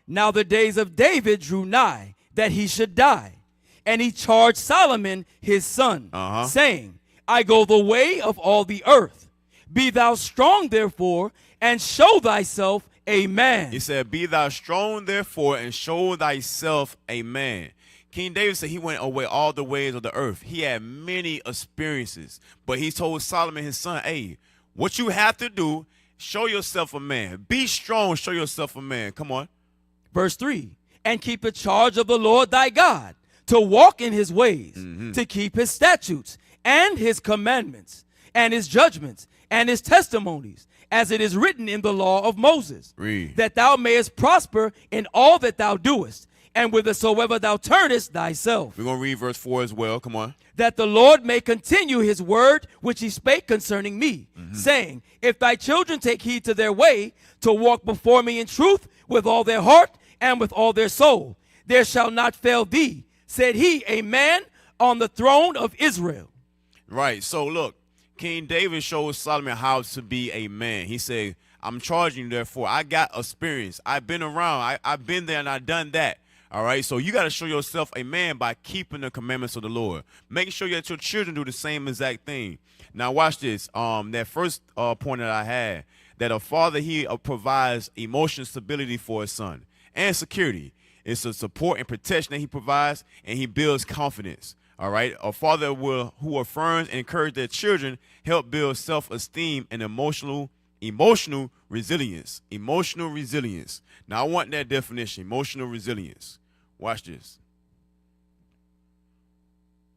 Now the days of David drew nigh, that he should die. And he charged Solomon his son, saying, I go the way of all the earth. Be thou strong, therefore, and show thyself a man. He said, be thou strong, therefore, and show thyself a man. King David said he went away all the ways of the earth. He had many experiences, but he told Solomon his son, hey, what you have to do, show yourself a man. Be strong, show yourself a man. Come on. Verse 3, and keep the charge of the Lord thy God, to walk in his ways, to keep his statutes and his commandments and his judgments and his testimonies, as it is written in the law of Moses, that thou mayest prosper in all that thou doest, and whithersoever thou turnest thyself. We're going to read verse 4 as well. Come on. That the Lord may continue his word which he spake concerning me, saying, if thy children take heed to their way, to walk before me in truth with all their heart and with all their soul, there shall not fail thee, said he, a man on the throne of Israel. Right. So look, King David shows Solomon how to be a man. He said, I'm charging you therefore. I got experience. I've been around. I've been there and I've done that. All right, so you got to show yourself a man by keeping the commandments of the Lord. Make sure that your children do the same exact thing. Now watch this. That first point that I had, that a father, he provides emotional stability for his son and security. It's the support and protection that he provides, and he builds confidence. All right, a father who affirms and encourages their children help build self-esteem and emotional resilience. Emotional resilience. Now I want that definition. Emotional resilience. Watch this.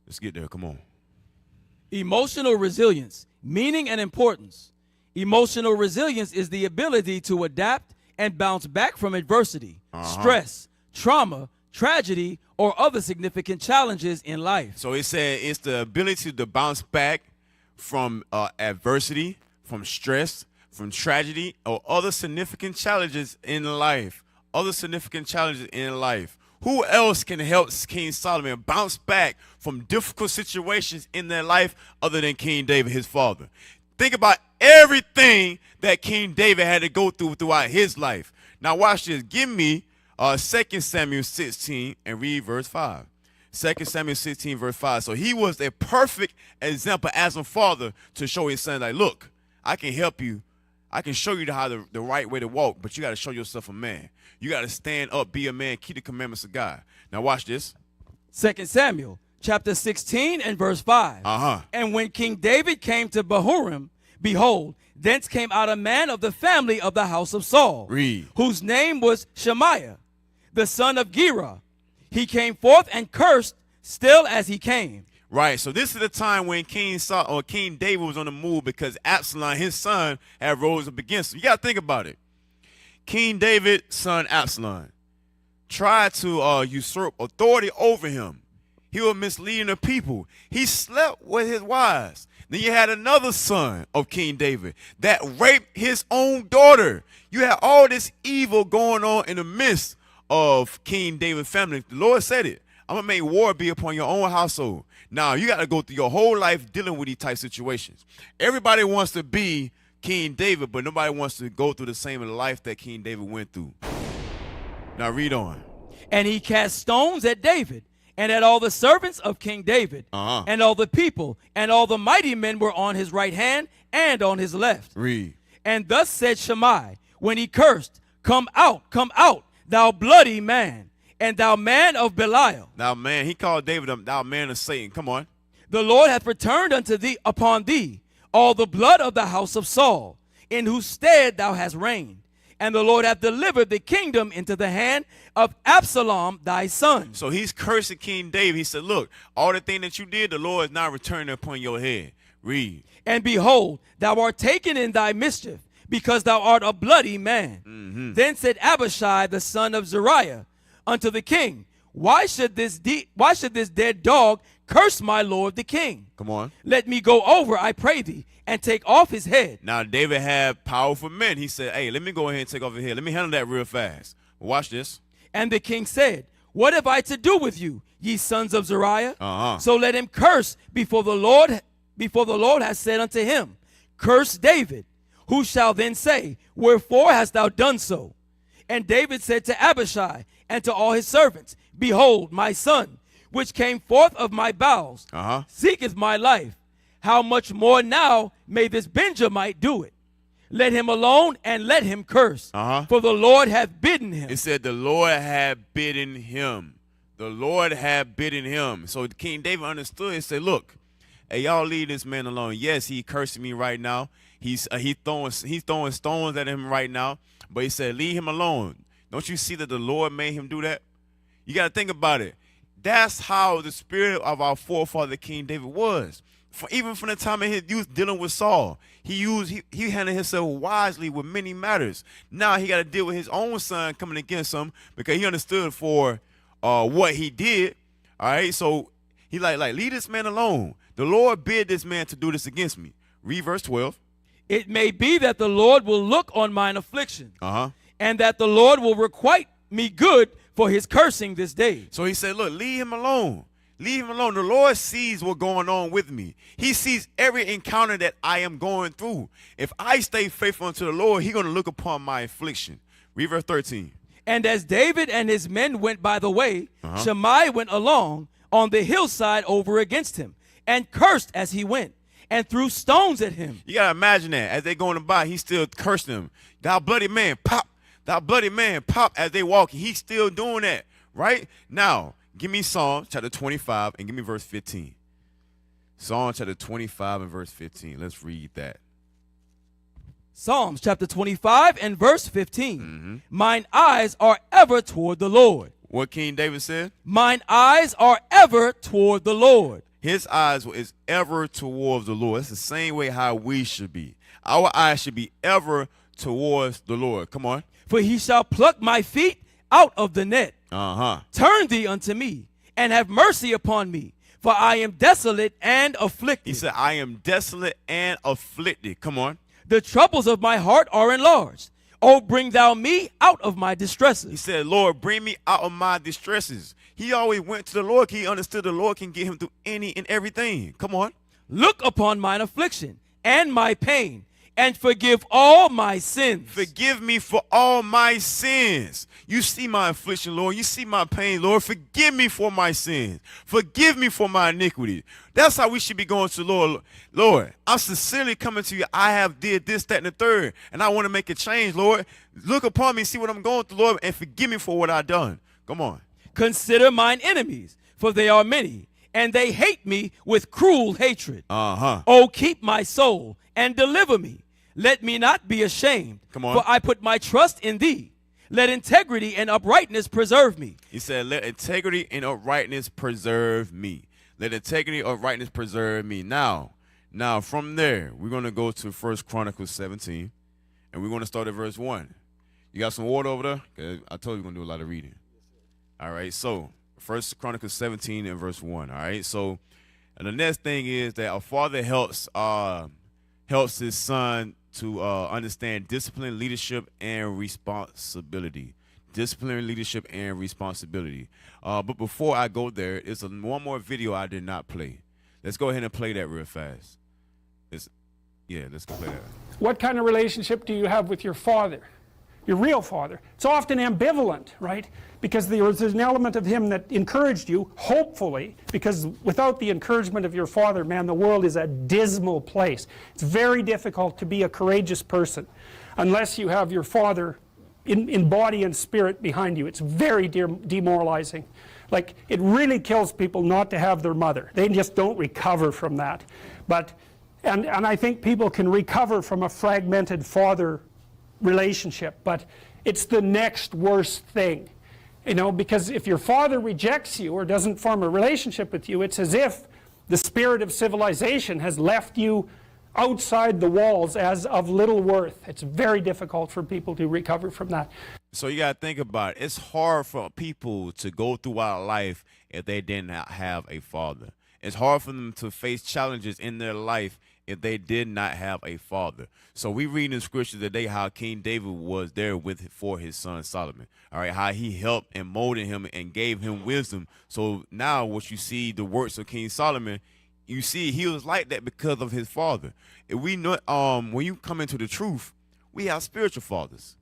Let's get there. Come on. Emotional resilience, meaning and importance. Emotional resilience is the ability to adapt and bounce back from adversity, stress, trauma, tragedy, or other significant challenges in life. So it said it's the ability to bounce back from adversity, from stress, from tragedy, or other significant challenges in life. Other significant challenges in life. Who else can help King Solomon bounce back from difficult situations in their life other than King David, his father? Think about everything that King David had to go through throughout his life. Now watch this. Give me 2 Samuel 16 and read verse 5. 2 Samuel 16 verse 5. So he was a perfect example as a father to show his son, like, look, I can help you. I can show you how the right way to walk, but you got to show yourself a man. You got to stand up, be a man, keep the commandments of God. Now watch this. 2 Samuel chapter 16 and verse 5. And when King David came to Bahurim, behold, thence came out a man of the family of the house of Saul, Read. whose name was Shemaiah, the son of Gera. He came forth and cursed still as he came. Right, so this is the time when King David was on the move because Absalom, his son, had rose up against him. You got to think about it. King David's son Absalom tried to usurp authority over him. He was misleading the people. He slept with his wives. Then you had another son of King David that raped his own daughter. You had all this evil going on in the midst of King David's family. The Lord said it. I'm going to make war be upon your own household. Now, you got to go through your whole life dealing with these type situations. Everybody wants to be King David, but nobody wants to go through the same life that King David went through. Now, read on. And he cast stones at David and at all the servants of King David, and all the people, and all the mighty men were on his right hand and on his left. Read. And thus said Shammai, when he cursed, come out, thou bloody man, and thou man of Belial. Thou man, he called David thou man of Satan. Come on. The Lord hath returned unto thee upon thee all the blood of the house of Saul, in whose stead thou hast reigned. And the Lord hath delivered the kingdom into the hand of Absalom thy son. So he's cursing King David. He said, look, all the thing that you did, the Lord is now returning upon your head. Read. And behold, thou art taken in thy mischief, because thou art a bloody man. Then said Abishai the son of Zeruiah unto the king, why should this dead dog curse my lord the king? Come on. Let me go over, I pray thee, and take off his head. Now David had powerful men. He said, hey, let me go ahead and take off his head. Let me handle that real fast. Watch this. And the king said, what have I to do with you, ye sons of Zeruiah? So let him curse before the Lord has said unto him, curse David. Who shall then say, wherefore hast thou done so? And David said to Abishai and to all his servants, behold, my son, which came forth of my bowels, seeketh my life. How much more now may this Benjamite do it? Let him alone and let him curse, for the Lord hath bidden him. It said the Lord had bidden him. The Lord had bidden him. So King David understood and said, look, hey, y'all leave this man alone. Yes, he cursing me right now. He's throwing stones at him right now. But he said, leave him alone. Don't you see that the Lord made him do that? You got to think about it. That's how the spirit of our forefather King David was. Even from the time of his youth dealing with Saul, he handled himself wisely with many matters. Now he got to deal with his own son coming against him because he understood for what he did. All right, so he like leave this man alone. The Lord bid this man to do this against me. Read verse 12. It may be that the Lord will look on mine affliction, and that the Lord will requite me good for his cursing this day. So he said, look, leave him alone. Leave him alone. The Lord sees what's going on with me. He sees every encounter that I am going through. If I stay faithful unto the Lord, he's going to look upon my affliction. Read verse 13. And as David and his men went by the way, Shimei went along on the hillside over against him, and cursed as he went, and threw stones at him. You got to imagine that. As they going by, he still cursing them. Thou bloody man, pop. Thou bloody man, pop, as they walk. He's still doing that, right? Now, give me Psalm chapter 25 and give me verse 15. Psalm chapter 25 and verse 15. Let's read that. Psalms chapter 25 and verse 15. Mine eyes are ever toward the Lord. What King David said? Mine eyes are ever toward the Lord. His eyes is ever towards the Lord. It's the same way how we should be. Our eyes should be ever towards the Lord. Come on. For he shall pluck my feet out of the net. Uh-huh. Turn thee unto me, and have mercy upon me, for I am desolate and afflicted. He said, I am desolate and afflicted. Come on. The troubles of my heart are enlarged. Oh, bring thou me out of my distresses. He said, Lord, bring me out of my distresses. He always went to the Lord. He understood the Lord can get him through any and everything. Come on. Look upon mine affliction and my pain, and forgive all my sins. Forgive me for all my sins. You see my affliction, Lord. You see my pain, Lord. Forgive me for my sins. Forgive me for my iniquity. That's how we should be going to the Lord. Lord, I'm sincerely coming to you. I have did this, that, and the third, and I want to make a change, Lord. Look upon me, see what I'm going through, Lord, and forgive me for what I've done. Come on. Consider mine enemies, for they are many, and they hate me with cruel hatred. Oh, keep my soul and deliver me. Let me not be ashamed, Come on. for I put my trust in thee. Let integrity and uprightness preserve me. He said, let integrity and uprightness preserve me. Let integrity and uprightness preserve me. Now, from there, we're going to go to 1 Chronicles 17, and we're going to start at verse 1. You got some water over there? 'Cause I told you we're going to do a lot of reading. All right, so 1 Chronicles 17 and verse 1. All right, so and the next thing is that a father helps his son to understand discipline, leadership, and responsibility. Discipline, leadership, and responsibility. But before I go there, it's one more video I did not play. Let's go ahead and play that real fast. Let's go play that. What kind of relationship do you have with your father? Your real father. It's often ambivalent, right? Because there's an element of him that encouraged you, hopefully, because without the encouragement of your father, man, the world is a dismal place. It's very difficult to be a courageous person unless you have your father in body and spirit behind you. It's very demoralizing. Like, it really kills people not to have their mother. They just don't recover from that. But, and I think people can recover from a fragmented father relationship, but it's the next worst thing, you know, because if your father rejects you or doesn't form a relationship with you, it's as if the spirit of civilization has left you outside the walls as of little worth. It's very difficult for people to recover from that. So you got to think about it. It's hard for people to go throughout life if they did not have a father. It's hard for them to face challenges in their life if they did not have a father. So we read in scripture today how King David was there for his son Solomon. All right, how he helped and molded him and gave him wisdom. So now what you see, the works of King Solomon, you see he was like that because of his father. If we know, when you come into the truth, we have spiritual fathers.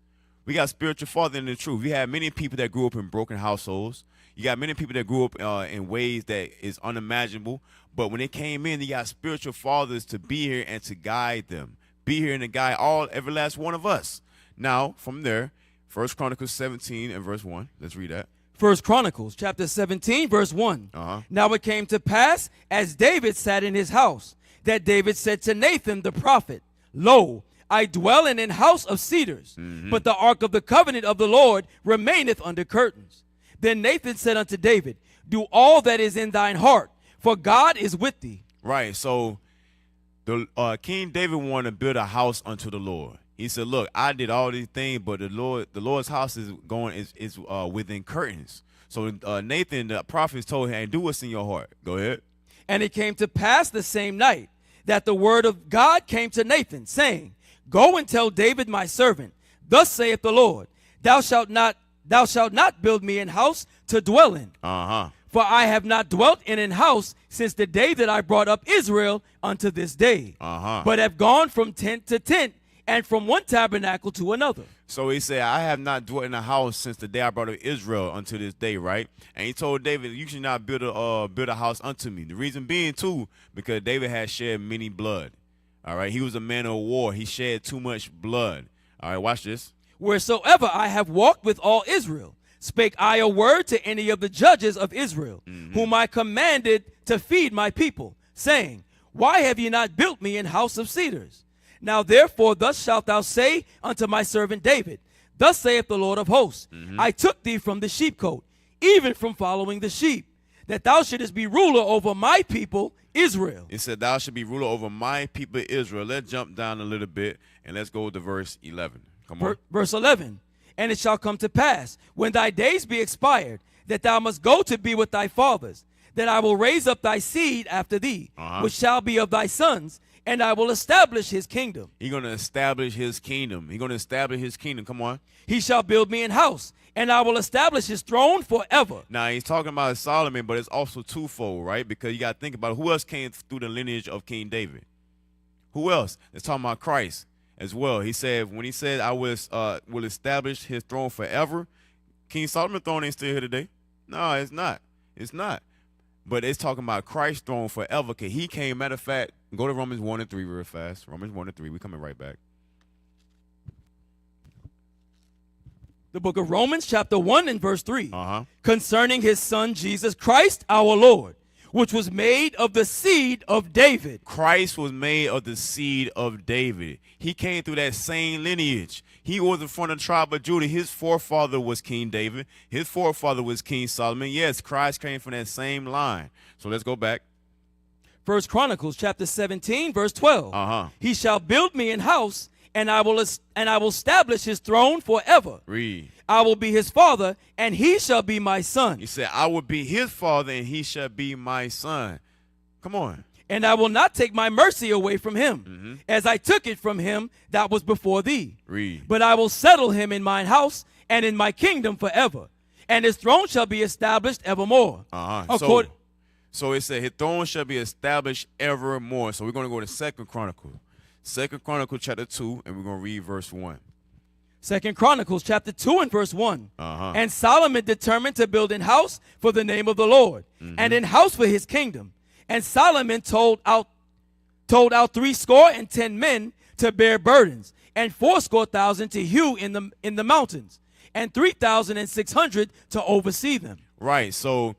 We got spiritual father in the truth. We have many people that grew up in broken households. You got many people that grew up in ways that is unimaginable. But when they came in, they got spiritual fathers to be here and to guide them. Be here and to guide every last one of us. Now, from there, 1 Chronicles 17 and verse 1. Let's read that. 1 Chronicles chapter 17, verse 1. Now it came to pass, as David sat in his house, that David said to Nathan the prophet, Lo, I dwell in an house of cedars, but the ark of the covenant of the Lord remaineth under curtains. Then Nathan said unto David, Do all that is in thine heart, for God is with thee. Right, so the King David wanted to build a house unto the Lord. He said, look, I did all these things, but the Lord's house is within curtains. So Nathan, the prophet, told him, hey, do what's in your heart. Go ahead. And it came to pass the same night that the word of God came to Nathan, saying, Go and tell David my servant, Thus saith the Lord, Thou shalt not build me an house to dwell in. For I have not dwelt in an house since the day that I brought up Israel unto this day, but have gone from tent to tent, and from one tabernacle to another. So he said, I have not dwelt in a house since the day I brought up Israel unto this day, right? And he told David, you should not build a house unto me. The reason being, too, because David had shed many blood. All right, he was a man of war. He shed too much blood. All right, watch this. Wheresoever I have walked with all Israel, spake I a word to any of the judges of Israel, whom I commanded to feed my people, saying, why have ye not built me an house of cedars? Now therefore thus shalt thou say unto my servant David, thus saith the Lord of hosts, I took thee from the sheepcote, even from following the sheep, that thou shouldest be ruler over my people Israel. It said, thou should be ruler over my people Israel. Let's jump down a little bit, and let's go to verse 11. Come on. Verse 11. And it shall come to pass, when thy days be expired, that thou must go to be with thy fathers, that I will raise up thy seed after thee, which shall be of thy sons, and I will establish his kingdom. He's going to establish his kingdom. He's going to establish his kingdom. Come on. He shall build me an house, and I will establish his throne forever. Now, he's talking about Solomon, but it's also twofold, right? Because you got to think about it. Who else came through the lineage of King David? Who else? It's talking about Christ as well. He said, when he said, I will establish his throne forever, King Solomon's throne ain't still here today. No, it's not. It's not. But it's talking about Christ's throne forever, because he came, matter of fact, go to Romans 1 and 3 real fast. Romans 1 and 3, we're coming right back. The book of Romans chapter 1 and verse 3. Concerning his son Jesus Christ our Lord, which was made of the seed of David. Christ was made of the seed of David. He came through that same lineage. He was from the tribe of Judah. His forefather was King David. His forefather was King Solomon. Yes, Christ came from that same line. So let's go back. First Chronicles chapter 17 verse 12. He shall build me an house, and I will establish his throne forever. Read. I will be his father, and he shall be my son. He said, I will be his father, and he shall be my son. Come on. And I will not take my mercy away from him, as I took it from him that was before thee. Read. But I will settle him in mine house and in my kingdom forever, and his throne shall be established evermore. So it said his throne shall be established evermore. So we're going to go to Second Chronicles. Second Chronicles chapter 2, and we're going to read verse 1. Second Chronicles chapter 2 and verse 1. And Solomon determined to build an house for the name of the Lord, and an house for his kingdom. And Solomon told out 70 men to bear burdens, and 80,000 to hew in the mountains, and 3,600 to oversee them. Right. So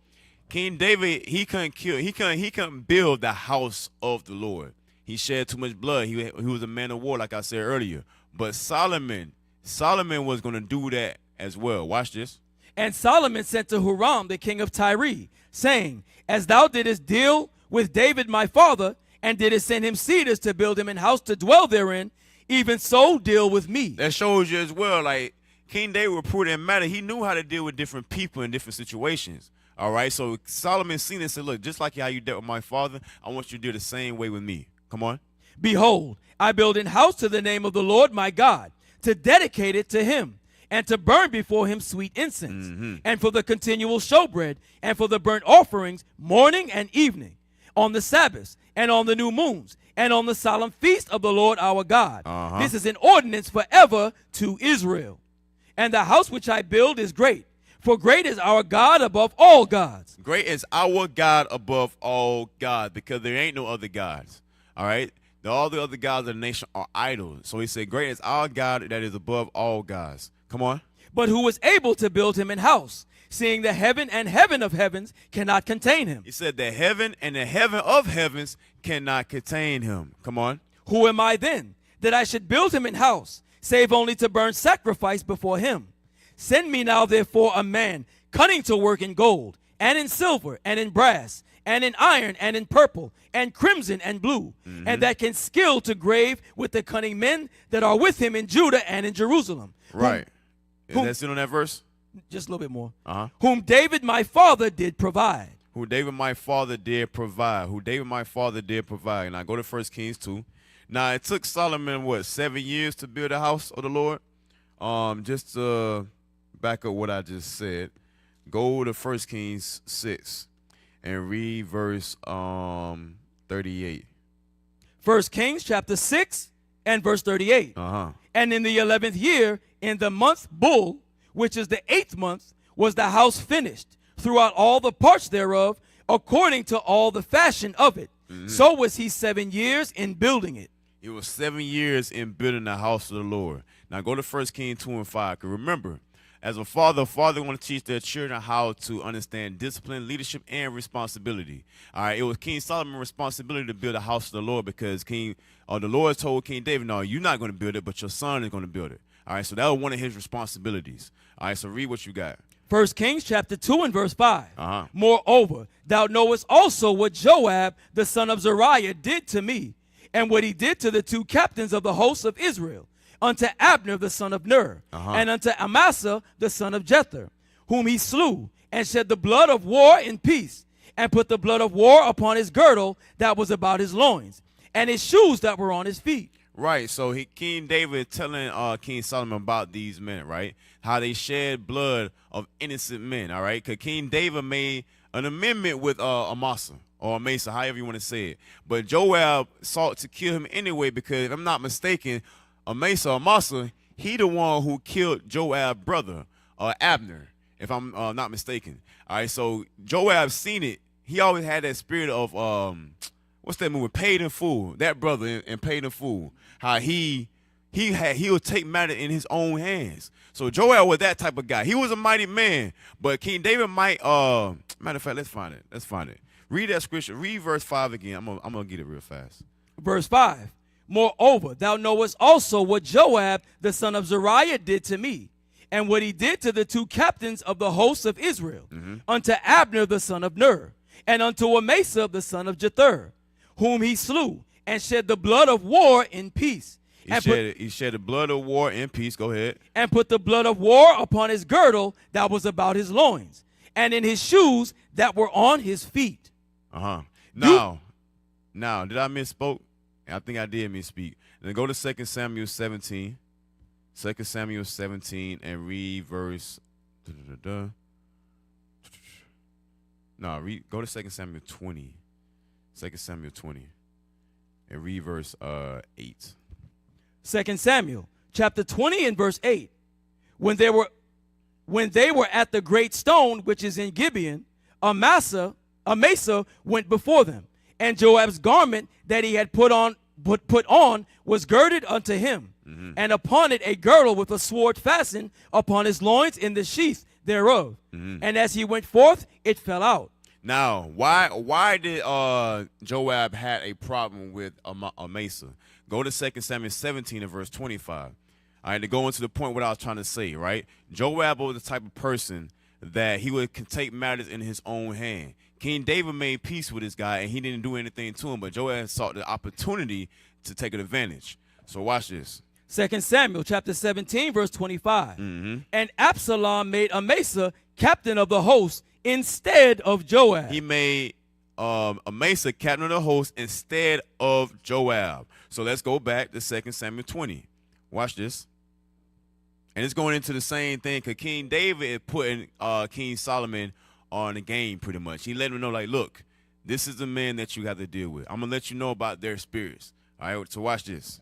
King David, he couldn't build the house of the Lord. He shed too much blood. He was a man of war, like I said earlier. But Solomon was going to do that as well. Watch this. And Solomon sent to Huram, the king of Tyre, saying, as thou didst deal with David my father, and didst send him cedars to build him an house to dwell therein, even so deal with me. That shows you as well, like, King David was prudent in matter. He knew how to deal with different people in different situations. All right, so Solomon seen it and said, look, just like how you dealt with my father, I want you to do the same way with me. Come on. Behold, I build an house to the name of the Lord my God, to dedicate it to him, and to burn before him sweet incense, and for the continual showbread, and for the burnt offerings morning and evening, on the Sabbaths, and on the new moons, and on the solemn feast of the Lord our God. This is an ordinance forever to Israel. And the house which I build is great, for great is our God above all gods. Great is our God above all gods, because there ain't no other gods. All right? All the other gods of the nation are idols. So he said, great is our God that is above all gods. Come on. But who was able to build him an house, seeing the heaven and heaven of heavens cannot contain him? He said the heaven and the heaven of heavens cannot contain him. Come on. Who am I then, that I should build him an house, save only to burn sacrifice before him? Send me now therefore a man cunning to work in gold, and in silver, and in brass, and in iron, and in purple, and crimson, and blue, and that can skill to grave with the cunning men that are with him in Judah and in Jerusalem. Right. Is that still on that verse? Just a little bit more. Whom David my father did provide. Who David my father did provide. Who David my father did provide. And I go to 1 Kings 2. Now, it took Solomon, what, 7 years to build the house of the Lord? Just to back up what I just said. Go to 1 Kings 6 and read verse 38. 1 Kings chapter 6 and verse 38. And in the 11th year, in the month Bul, which is the 8th month, was the house finished throughout all the parts thereof, according to all the fashion of it. So was he 7 years in building it. It was 7 years in building the house of the Lord. Now go to 1 Kings 2 and 5. Because remember, as a father want to teach their children how to understand discipline, leadership, and responsibility. All right, it was King Solomon's responsibility to build the house of the Lord because the Lord told King David, no, you're not going to build it, but your son is going to build it. All right, so that was one of his responsibilities. All right, so read what you got. 1 Kings chapter 2 and verse 5. Moreover, thou knowest also what Joab, the son of Zeruiah, did to me, and what he did to the 2 captains of the hosts of Israel, unto Abner the son of Ner, and unto Amasa the son of Jether, whom he slew, and shed the blood of war in peace, and put the blood of war upon his girdle that was about his loins, and his shoes that were on his feet. Right, so King David telling King Solomon about these men, right? How they shed blood of innocent men, all right? Because King David made an amendment with Amasa, or Amasa, however you want to say it. But Joab sought to kill him anyway because, if I'm not mistaken, Amasa, he the one who killed Joab's brother, Abner, if I'm not mistaken. All right, so Joab seen it. He always had that spirit of, what's that movie, Paid in Full, that brother in Paid in Full, how he would take matter in his own hands. So Joab was that type of guy. He was a mighty man, but King David might, matter of fact, let's find it. Read that scripture, read verse 5 again. I'm gonna get it real fast. Verse 5. Moreover, thou knowest also what Joab, the son of Zeruiah, did to me, and what he did to the 2 captains of the hosts of Israel, unto Abner the son of Ner, and unto Amasa the son of Jether, whom he slew, and shed the blood of war in peace. He shed the blood of war in peace. Go ahead. And put the blood of war upon his girdle that was about his loins, and in his shoes that were on his feet. Now, did I misspoke? I think I did misspeak. Then go to 2 Samuel 17. 2 Samuel 17 and read verse. Go to 2 Samuel 20. 2 Samuel 20 and read verse 8. 2 Samuel chapter 20 and verse 8. When they were at the great stone which is in Gibeon, Amasa went before them, and Joab's garment that he had put on was girded unto him, and upon it a girdle with a sword fastened upon his loins in the sheath thereof. And as he went forth, it fell out. Now, why did Joab had a problem with Amasa? Go to 2 Samuel 17 and verse 25. All right, to go into the point what I was trying to say, right? Joab was the type of person that he would take matters in his own hand. King David made peace with this guy, and he didn't do anything to him, but Joab sought the opportunity to take an advantage. So watch this. 2 Samuel chapter 17, verse 25. And Absalom made Amasa captain of the host instead of Joab. He made Amasa captain of the host instead of Joab. So let's go back to 2 Samuel 20. Watch this. And it's going into the same thing because King David is putting King Solomon on the game pretty much. He let him know, like, look, this is the man that you have to deal with. I'm going to let you know about their spirits. All right, so watch this.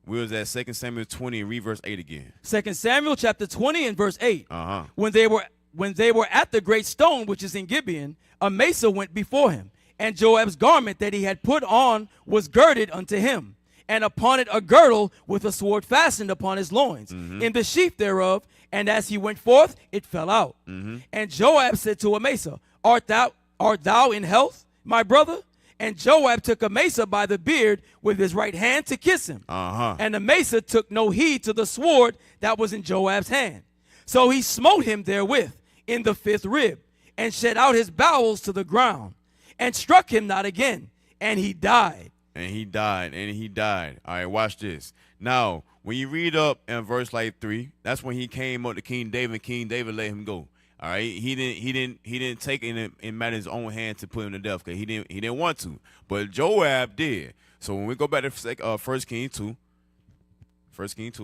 We was at 2 Samuel 20 and read verse 8 again. 2 Samuel chapter 20 and verse 8. When they were at the great stone which is in Gibeon, Amasa went before him, and Joab's garment that he had put on was girded unto him, and upon it a girdle with a sword fastened upon his loins, in the sheath thereof, and as he went forth, it fell out. And Joab said to Amasa, Art thou in health, my brother? And Joab took Amasa by the beard with his right hand to kiss him. And Amasa took no heed to the sword that was in Joab's hand. So he smote him therewith in the 5th rib, and shed out his bowels to the ground, and struck him not again, and he died. And he died. All right, watch this. Now, when you read up in verse like 3, that's when he came up to King David, and King David let him go. All right, he didn't take it in his own hand to put him to death because he didn't want to, but Joab did. So when we go back to 1 King 2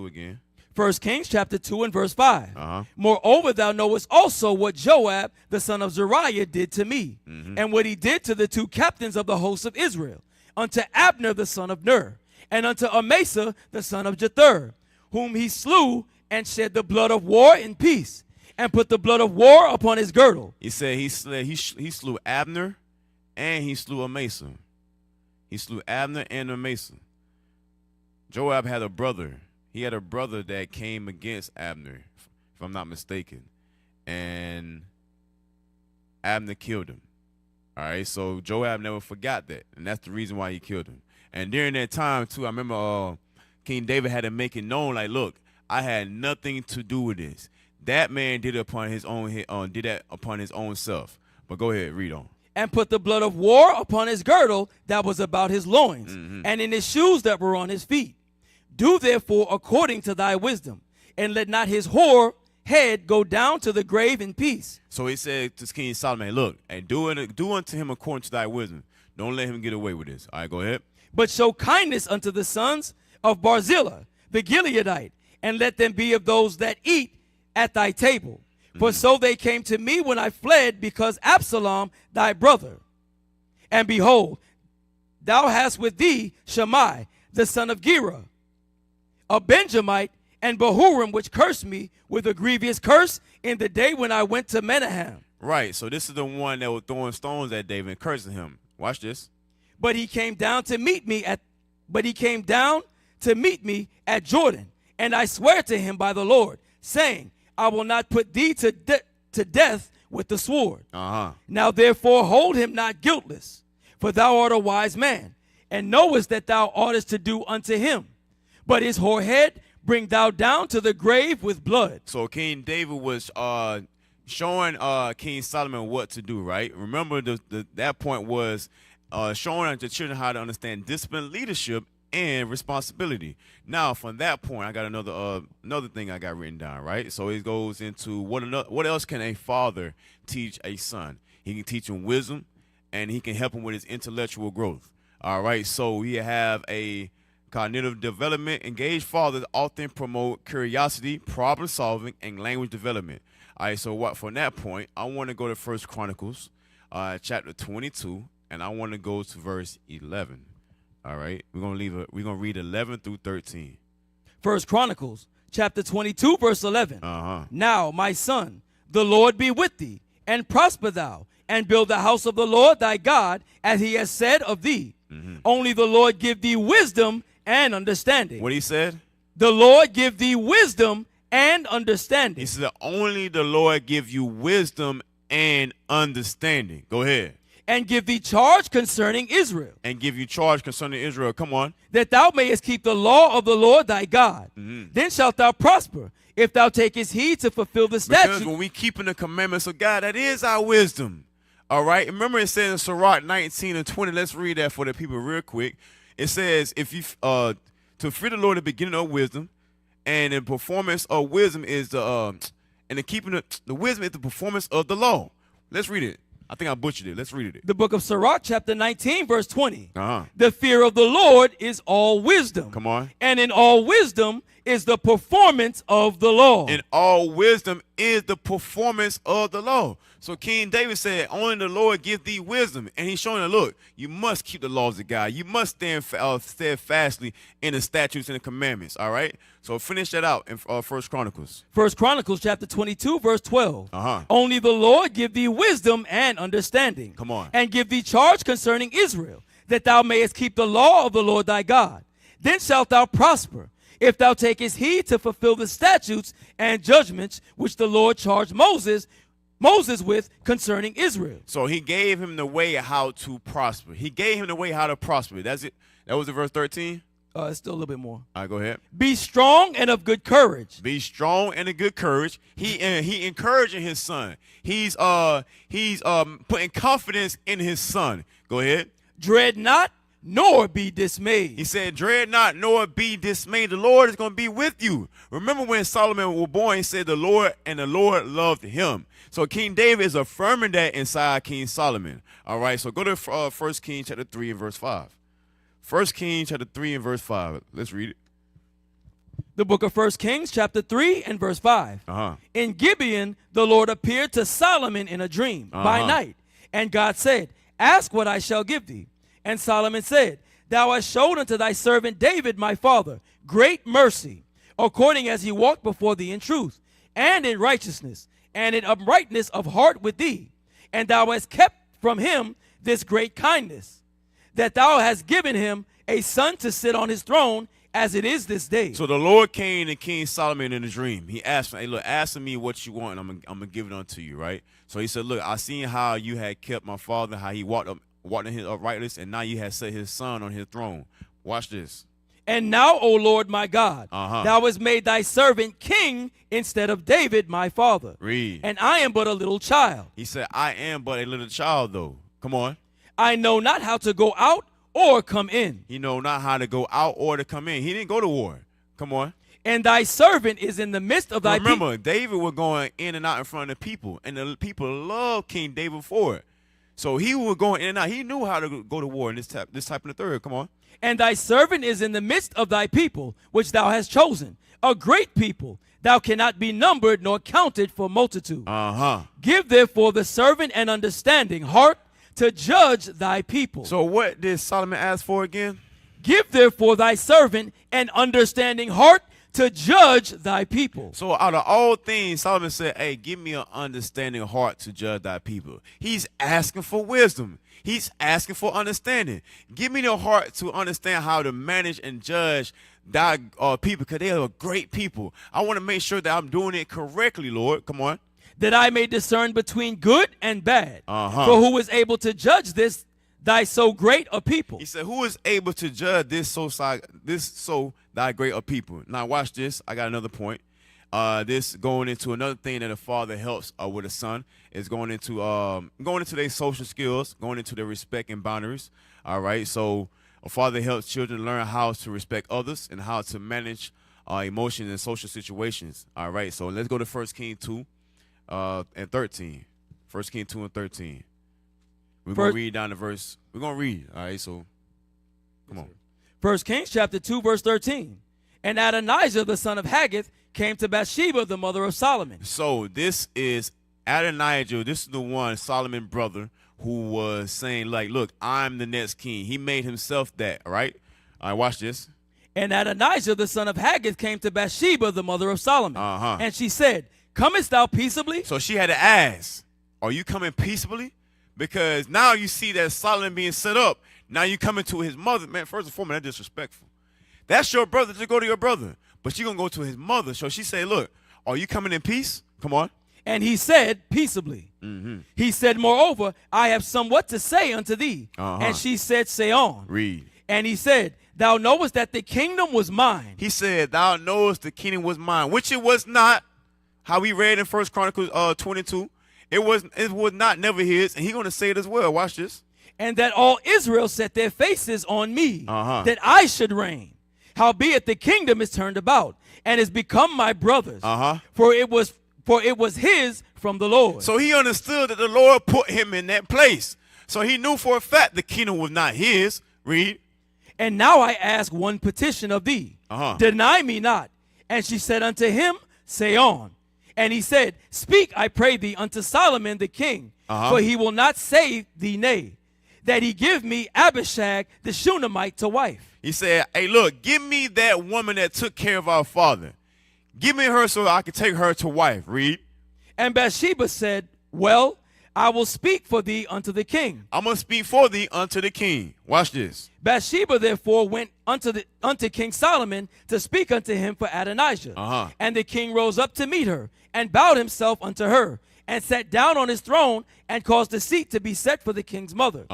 again. 1 Kings chapter 2 and verse 5. Uh-huh. Moreover, thou knowest also what Joab, the son of Zeruiah, did to me, and what he did to the 2 captains of the hosts of Israel, unto Abner the son of Ner, and unto Amasa the son of Jether, whom he slew and shed the blood of war in peace, and put the blood of war upon his girdle. He said he slew Abner and he slew Amasa. He slew Abner and Amasa. Joab had a brother. He had a brother that came against Abner, if I'm not mistaken. And Abner killed him. All right, so Joab never forgot that, and that's the reason why he killed him. And during that time, too, I remember King David had to make it known, like, look, I had nothing to do with this. That man did it upon his own did that upon his own self. But go ahead, read on. And put the blood of war upon his girdle that was about his loins, and in his shoes that were on his feet. Do therefore according to thy wisdom, and let not his whore head go down to the grave in peace. So he said to King Solomon, look, and do unto him according to thy wisdom. Don't let him get away with this. All right, go ahead. But show kindness unto the sons of Barzillai, the Gileadite, and let them be of those that eat at thy table. For so they came to me when I fled, because Absalom thy brother. And behold, thou hast with thee Shammai, the son of Gera, a Benjamite, and Bahurim, which cursed me with a grievous curse in the day when I went to Menahem. Right, so this is the one that was throwing stones at David and cursing him. Watch this. But he came down to meet me at Jordan, and I swear to him by the Lord, saying, I will not put thee to death with the sword. Now therefore hold him not guiltless, for thou art a wise man, and knowest that thou oughtest to do unto him. But his whorehead bring thou down to the grave with blood. So King David was showing King Solomon what to do, right? Remember, that point was showing the children how to understand discipline, leadership, and responsibility. Now, from that point, I got another thing I got written down, right? So it goes into what else can a father teach a son? He can teach him wisdom, and he can help him with his intellectual growth. All right, so we have a cognitive development. Engaged fathers often promote curiosity, problem solving, and language development. All right, so from that point, I want to go to 1 Chronicles, chapter 22, and I want to go to verse 11. All right, we're gonna read 11 through 13. 1 Chronicles chapter 22 verse 11. Now, my son, the Lord be with thee, and prosper thou, and build the house of the Lord thy God, as he has said of thee. Only the Lord give thee wisdom and understanding. What he said? The Lord give thee wisdom and understanding. He said, only the Lord give you wisdom and understanding. Go ahead. And give thee charge concerning Israel. And give you charge concerning Israel. Come on. That thou mayest keep the law of the Lord thy God. Then shalt thou prosper, if thou takest heed to fulfill the statute. Because when we keeping the commandments of God, that is our wisdom. All right. Remember it says in Sirach 19 and 20. Let's read that for the people real quick. It says, if you to fear the Lord, the beginning of wisdom, and the performance of wisdom is and the keeping the wisdom is the performance of the law. Let's read it. I think I butchered it. Let's read it. The book of Sirach, chapter 19, verse 20. The fear of the Lord is all wisdom. Come on. And in all wisdom is the performance of the law. In all wisdom is the performance of the law. So King David said, only the Lord give thee wisdom. And he's showing that, look, you must keep the laws of God. You must stand steadfastly in the statutes and the commandments. All right? So finish that out in 1 Chronicles. 1 Chronicles chapter 22, verse 12. Only the Lord give thee wisdom and understanding. Come on. And give thee charge concerning Israel, that thou mayest keep the law of the Lord thy God. Then shalt thou prosper, if thou takest heed to fulfill the statutes and judgments which the Lord charged Moses with concerning Israel. So he gave him the way how to prosper. He gave him the way how to prosper. That's it. That was the verse 13. It's still a little bit more. All right, go ahead. Be strong and of good courage. Be strong and of good courage. He encouraging his son. He's putting confidence in his son. Go ahead. Dread not, nor be dismayed. He said, dread not, nor be dismayed. The Lord is going to be with you. Remember when Solomon was born, he said the Lord loved him. So King David is affirming that inside King Solomon. All right, so go to 1 Kings chapter 3 and verse 5. 1 Kings chapter 3 and verse 5. Let's read it. The book of 1 Kings, chapter 3 and verse 5. In Gibeon, the Lord appeared to Solomon in a dream by night. And God said, ask what I shall give thee. And Solomon said, thou hast showed unto thy servant David my father great mercy, according as he walked before thee in truth, and in righteousness, and in uprightness of heart with thee. And thou hast kept from him this great kindness, that thou hast given him a son to sit on his throne, as it is this day. So the Lord came to King Solomon in a dream. He asked him, hey, look, ask me what you want, and I'm going to give it unto you, right? So he said, look, I seen how you had kept my father, how he walked in his uprightness, and now you had set his son on his throne. Watch this. And now, O Lord my God, thou hast made thy servant king instead of David my father. Read. And I am but a little child. He said, I am but a little child, though. Come on. I know not how to go out or come in. He know not how to go out or to come in. He didn't go to war. Come on. And thy servant is in the midst of thy people. Remember, David was going in and out in front of the people, and the people loved King David for it. So he was going in and out. He knew how to go to war in this type of the third. Come on. And thy servant is in the midst of thy people, which thou hast chosen, a great people. Thou cannot be numbered nor counted for multitude. Give therefore the servant an understanding heart to judge thy people. So what did Solomon ask for again? Give therefore thy servant an understanding heart to judge thy people. So out of all things, Solomon said, hey, give me an understanding heart to judge thy people. He's asking for wisdom. He's asking for understanding. Give me the heart to understand how to manage and judge thy people, because they are great people. I want to make sure that I'm doing it correctly, Lord. Come on. That I may discern between good and bad. For who is able to judge this, thy so great a people? He said, who is able to judge this so thy great a people? Now watch this. I got another point. This going into another thing that a father helps with a son is going into their social skills, going into their respect and boundaries. All right. So a father helps children learn how to respect others and how to manage emotions in social situations. All right. So let's go to 1 Kings 2 and 13. 1 Kings 2 and 13. We're going to read down the verse. We're going to read. All right. So come on. 1 Kings chapter 2, verse 13. And Adonijah, the son of Haggith, came to Bathsheba, the mother of Solomon. So this is Adonijah. This is the one, Solomon brother, who was saying, like, look, I'm the next king. He made himself that, all right? All right, watch this. And Adonijah, the son of Haggith, came to Bathsheba, the mother of Solomon. And she said, comest thou peaceably? So she had to ask, are you coming peaceably? Because now you see that Solomon being set up. Now you coming to his mother. Man, first and foremost, that's disrespectful. That's your brother to go to your brother. But you're going to go to his mother. So she said, look, are you coming in peace? Come on. And he said, peaceably. He said, moreover, I have somewhat to say unto thee. And she said, say on. Read. And he said, thou knowest that the kingdom was mine. He said, thou knowest the kingdom was mine, which it was not. How we read in 1 Chronicles 22. It was not never his. And he's going to say it as well. Watch this. And that all Israel set their faces on me, that I should reign. Howbeit the kingdom is turned about, and is become my brother's. For it was his from the Lord. So he understood that the Lord put him in that place. So he knew for a fact the kingdom was not his. Read. And now I ask one petition of thee. Deny me not. And she said unto him, say on. And he said, speak, I pray thee, unto Solomon the king, for he will not say thee nay, that he give me Abishag the Shunammite to wife. He said, hey, look, give me that woman that took care of our father. Give me her so I can take her to wife. Read. And Bathsheba said, well, I will speak for thee unto the king. I'm going to speak for thee unto the king. Watch this. Bathsheba therefore went unto King Solomon to speak unto him for Adonijah. And the king rose up to meet her and bowed himself unto her and sat down on his throne and caused a seat to be set for the king's mother.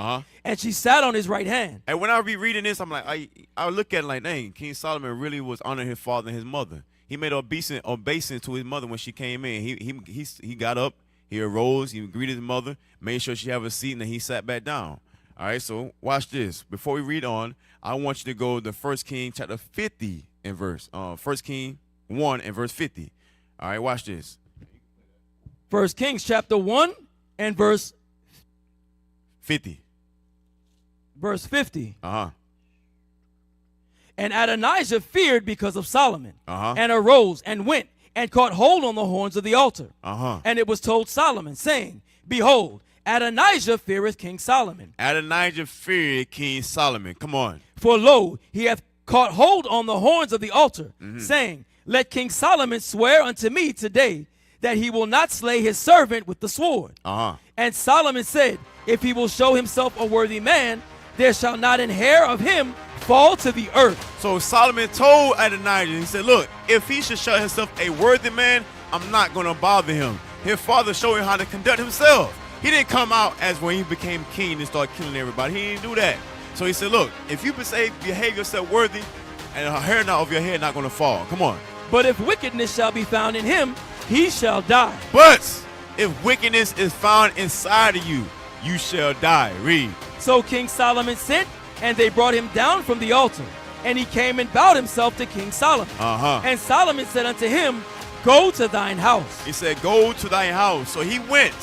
And she sat on his right hand. And when I be reading this, I'm like, I look at it like, dang, King Solomon really was honoring his father and his mother. He made obeisance to his mother when she came in. He got up, he arose, he greeted his mother, made sure she have a seat, and then he sat back down. All right, so watch this. Before we read on, I want you to go to 1 King chapter 50 and verse. 1 King 1 and verse 50. All right, watch this. 1 Kings chapter 1 and verse 50. Verse 50. And Adonijah feared because of Solomon, Uh-huh. and arose and went and caught hold on the horns of the altar. Uh-huh. And it was told Solomon, saying, Behold, Adonijah feareth King Solomon. Adonijah feared King Solomon. Come on. For lo, he hath caught hold on the horns of the altar, saying, Let King Solomon swear unto me today that he will not slay his servant with the sword. Uh-huh. And Solomon said, If he will show himself a worthy man, there shall not an hair of him fall to the earth. So Solomon told Adonijah, he said, look, if he should show himself a worthy man, I'm not going to bother him. His father showed him how to conduct himself. He didn't come out as when he became king and start killing everybody. He didn't do that. So he said, look, if you behave yourself worthy, and a hair of your head not going to fall. Come on. But if wickedness shall be found in him, he shall die. But if wickedness is found inside of you, you shall die. Read. So King Solomon sent, and they brought him down from the altar. And he came and bowed himself to King Solomon. Uh-huh. And Solomon said unto him, Go to thine house. He said, go to thy house. So he went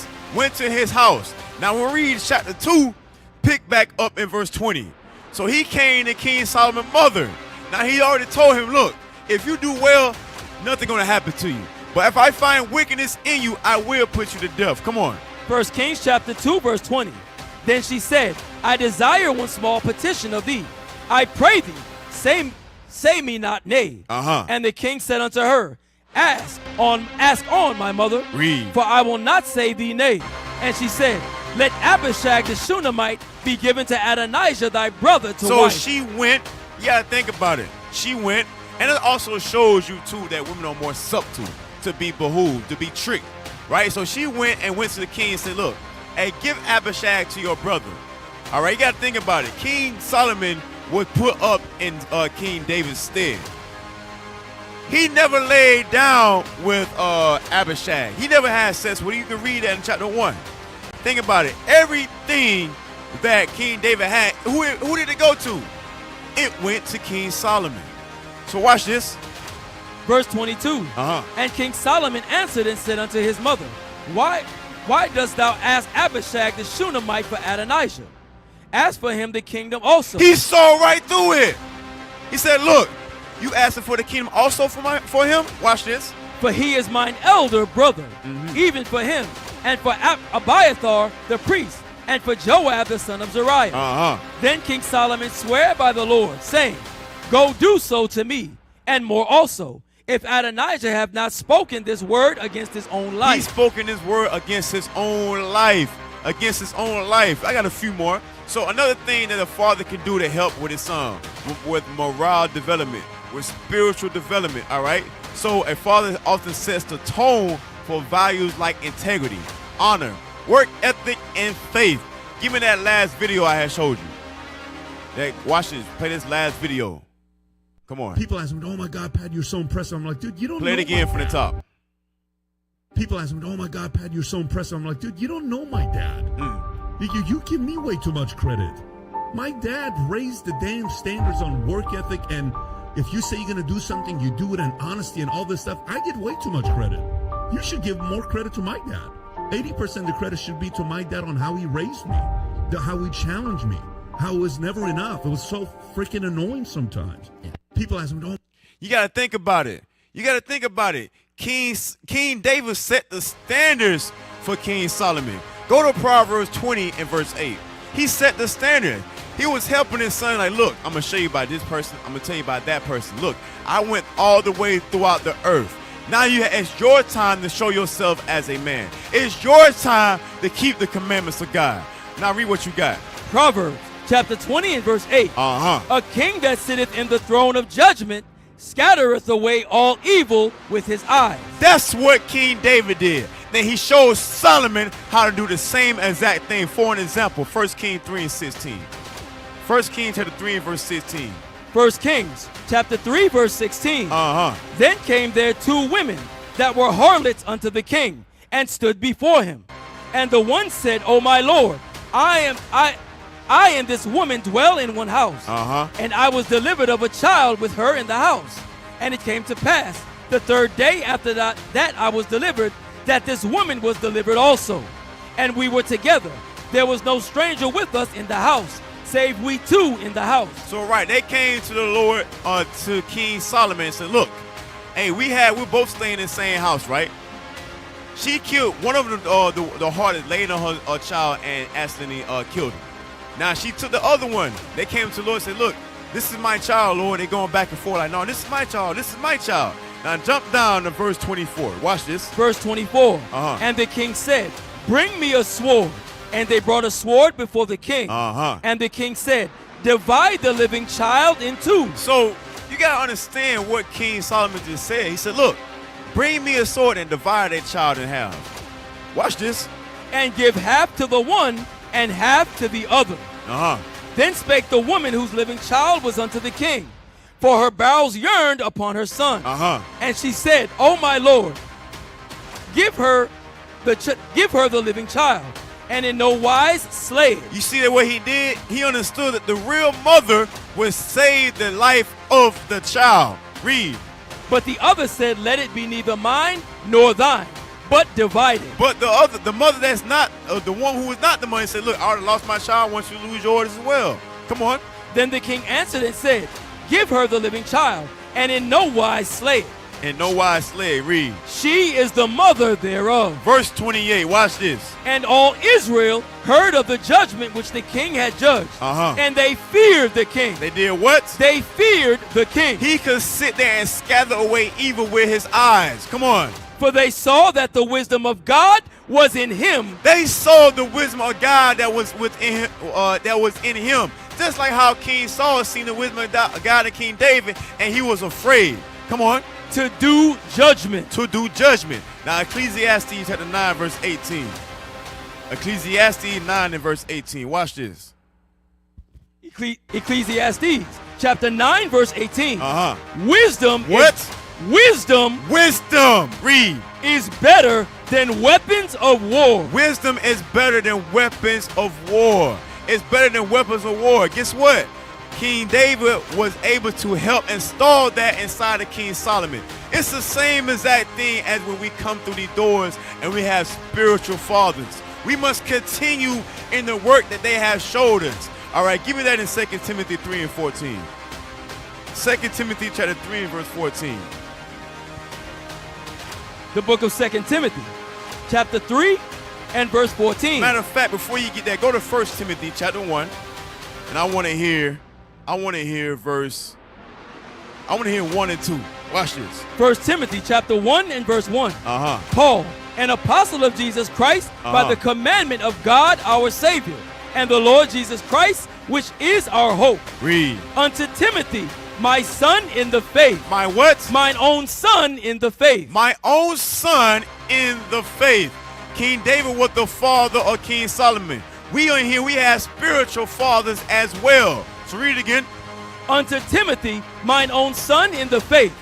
to his house. Now when we read chapter 2, pick back up in verse 20. So he came to King Solomon's mother. Now he already told him, look, if you do well, nothing going to happen to you. But if I find wickedness in you, I will put you to death. Come on. 1 Kings chapter 2, verse 20. Then she said, I desire one small petition of thee. I pray thee, say me not nay. Uh-huh. And the king said unto her, Ask on, my mother. Read. For I will not say thee nay. And she said, Let Abishag the Shunammite be given to Adonijah thy brother to So wife. she went. You got to think about it. She went. And it also shows you, too, that women are more subtle to be behooved, to be tricked. Right? So she went to the king and said, look, hey, give Abishag to your brother. All right? You got to think about it. King Solomon was put up in King David's stead. He never laid down with Abishag. He never had sex with her. You can read that in chapter 1. Think about it. Everything that King David had, who did it go to? It went to King Solomon. So watch this. Verse 22. Uh-huh. And King Solomon answered and said unto his mother, Why dost thou ask Abishag the Shunammite for Adonijah? Ask for him the kingdom also. He saw right through it. He said, look, you asking for the kingdom also for him? Watch this. For he is mine elder brother, even for him, and for Abiathar the priest, and for Joab the son of Zeruiah. Uh-huh. Then King Solomon sware by the Lord, saying, Go do so to me, and more also, if Adonijah have not spoken this word against his own life. He's spoken this word against his own life. Against his own life. I got a few more. So another thing that a father can do to help with his son, with morale development, with spiritual development, all right? So a father often sets the tone for values like integrity, honor, work ethic, and faith. Give me that last video I had showed you. Watch this. Play this last video. Come on. People ask me, oh my God, Pat, you're so impressive. I'm like, dude, you don't Play it know again my from the dad. top. People ask me, oh my God, Pat, you're so impressive. I'm like, dude, you don't know my dad. You give me way too much credit. My dad raised the damn standards on work ethic, and if you say you're going to do something, you do it in honesty and all this stuff. I get way too much credit. You should give more credit to my dad. 80% of the credit should be to my dad on how he raised me, how he challenged me, how it was never enough. It was so freaking annoying sometimes. People ask me, You got to think about it. You got to think about it. King David set the standards for King Solomon. Go to Proverbs 20 and verse 8. He set the standard. He was helping his son like, look, I'm going to show you about this person. I'm going to tell you about that person. Look, I went all the way throughout the earth. Now it's your time to show yourself as a man. It's your time to keep the commandments of God. Now read what you got. Proverbs chapter 20 and verse 8. Uh-huh. A king that sitteth in the throne of judgment scattereth away all evil with his eyes. That's what King David did. Then he showed Solomon how to do the same exact thing. For an example, 1 Kings 3 and 16. 1 Kings chapter 3 and verse 16. 1 Kings chapter 3 verse 16. Uh-huh. Then came there 2 women that were harlots unto the king, and stood before him. And the one said, O my lord, I and this woman dwell in one house. Uh-huh. And I was delivered of a child with her in the house. And it came to pass the 3rd day after that I was delivered, that this woman was delivered also. And we were together. There was no stranger with us in the house, save we two in the house. So right, they came to the Lord, to King Solomon and said, look, hey, we're both staying in the same house, right? She killed one of them, the harlot laid on her child and accidentally killed him. Now she took the other one. They came to the Lord and said, look, this is my child, Lord. They're going back and forth like, no, this is my child. This is my child. Now jump down to verse 24. Watch this. Verse 24. And the king said, bring me a sword. And they brought a sword before the king. And the king said, divide the living child in two. So you got to understand what King Solomon just said. He said, look, bring me a sword and divide that child in half. Watch this. And give half to the one and half to the other. Then spake the woman whose living child was unto the king, for her bowels yearned upon her son. And she said, O my lord, give her the living child, and in no wise slay it. You see that what he did? He understood that the real mother would save the life of the child. Read. But the other said, let it be neither mine nor thine, but divided. But the mother that's not, the one who was not the mother said, look, I already lost my child, I want you to lose yours as well. Come on. Then the king answered and said, give her the living child, and in no wise slay it. In no wise slay it. Read. She is the mother thereof. Verse 28, watch this. And all Israel heard of the judgment which the king had judged. And they feared the king. They did what? They feared the king. He could sit there and scatter away evil with his eyes. Come on. For they saw that the wisdom of God was in him. They saw the wisdom of God that was within him, that was in him. Just like how King Saul seen the wisdom of God in King David, and he was afraid. Come on. To do judgment. To do judgment. Now Ecclesiastes chapter 9 verse 18. Ecclesiastes 9 and verse 18. Watch this. Ecclesiastes chapter 9 verse 18. Wisdom. What? Wisdom. Wisdom. Read. Is better than weapons of war. Wisdom is better than weapons of war. It's better than weapons of war. Guess what? King David was able to help install that inside of King Solomon. It's the same exact thing as when we come through these doors and we have spiritual fathers. We must continue in the work that they have showed us. All right, give me that in 2 Timothy 3 and 14. 2 Timothy chapter 3 and verse 14. The book of 2 Timothy chapter 3 and verse 14. Matter of fact, before you get that, go to 1 Timothy chapter 1. And I want to hear 1 and 2. Watch this. 1 Timothy chapter 1 and verse 1. Paul, an apostle of Jesus Christ, by the commandment of God our Savior, and the Lord Jesus Christ, which is our hope. Read. Unto Timothy, my son in the faith. My what? Mine own son in the faith. My own son in the faith. King David was the father of King Solomon. We in here, we have spiritual fathers as well. So read it again. Unto Timothy, mine own son in the faith,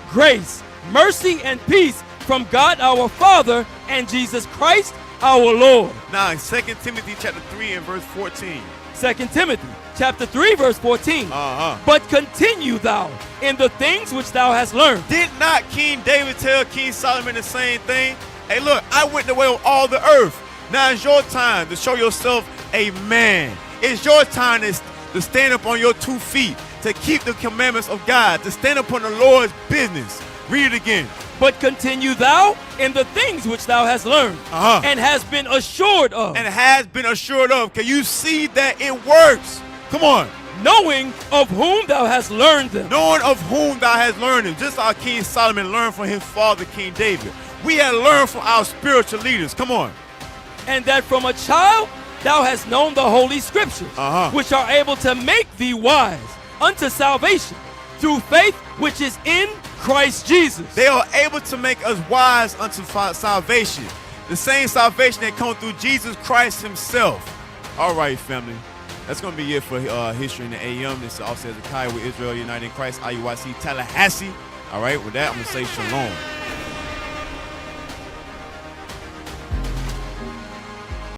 grace, mercy, and peace from God our Father and Jesus Christ our Lord. Now, 2 Timothy chapter 3 and verse 14. 2 Timothy chapter 3 verse 14. But continue thou in the things which thou hast learned. Did not King David tell King Solomon the same thing? Hey, look, I went the way of all the earth. Now it's your time to show yourself a man. It's your time to stand up on your 2 feet, to keep the commandments of God, to stand up on the Lord's business. Read it again. But continue thou in the things which thou hast learned and has been assured of. And has been assured of. Can you see that it works? Come on. Knowing of whom thou hast learned them. Knowing of whom thou hast learned them. Just like King Solomon learned from his father, King David. We have learned from our spiritual leaders. Come on. And that from a child thou hast known the holy scriptures, which are able to make thee wise unto salvation through faith which is in Christ Jesus. They are able to make us wise unto salvation. The same salvation that comes through Jesus Christ himself. All right, family. That's going to be it for History in the AM. This is Officer Hezekiah with Israel United in Christ, IUIC Tallahassee. All right, with that, I'm going to say shalom.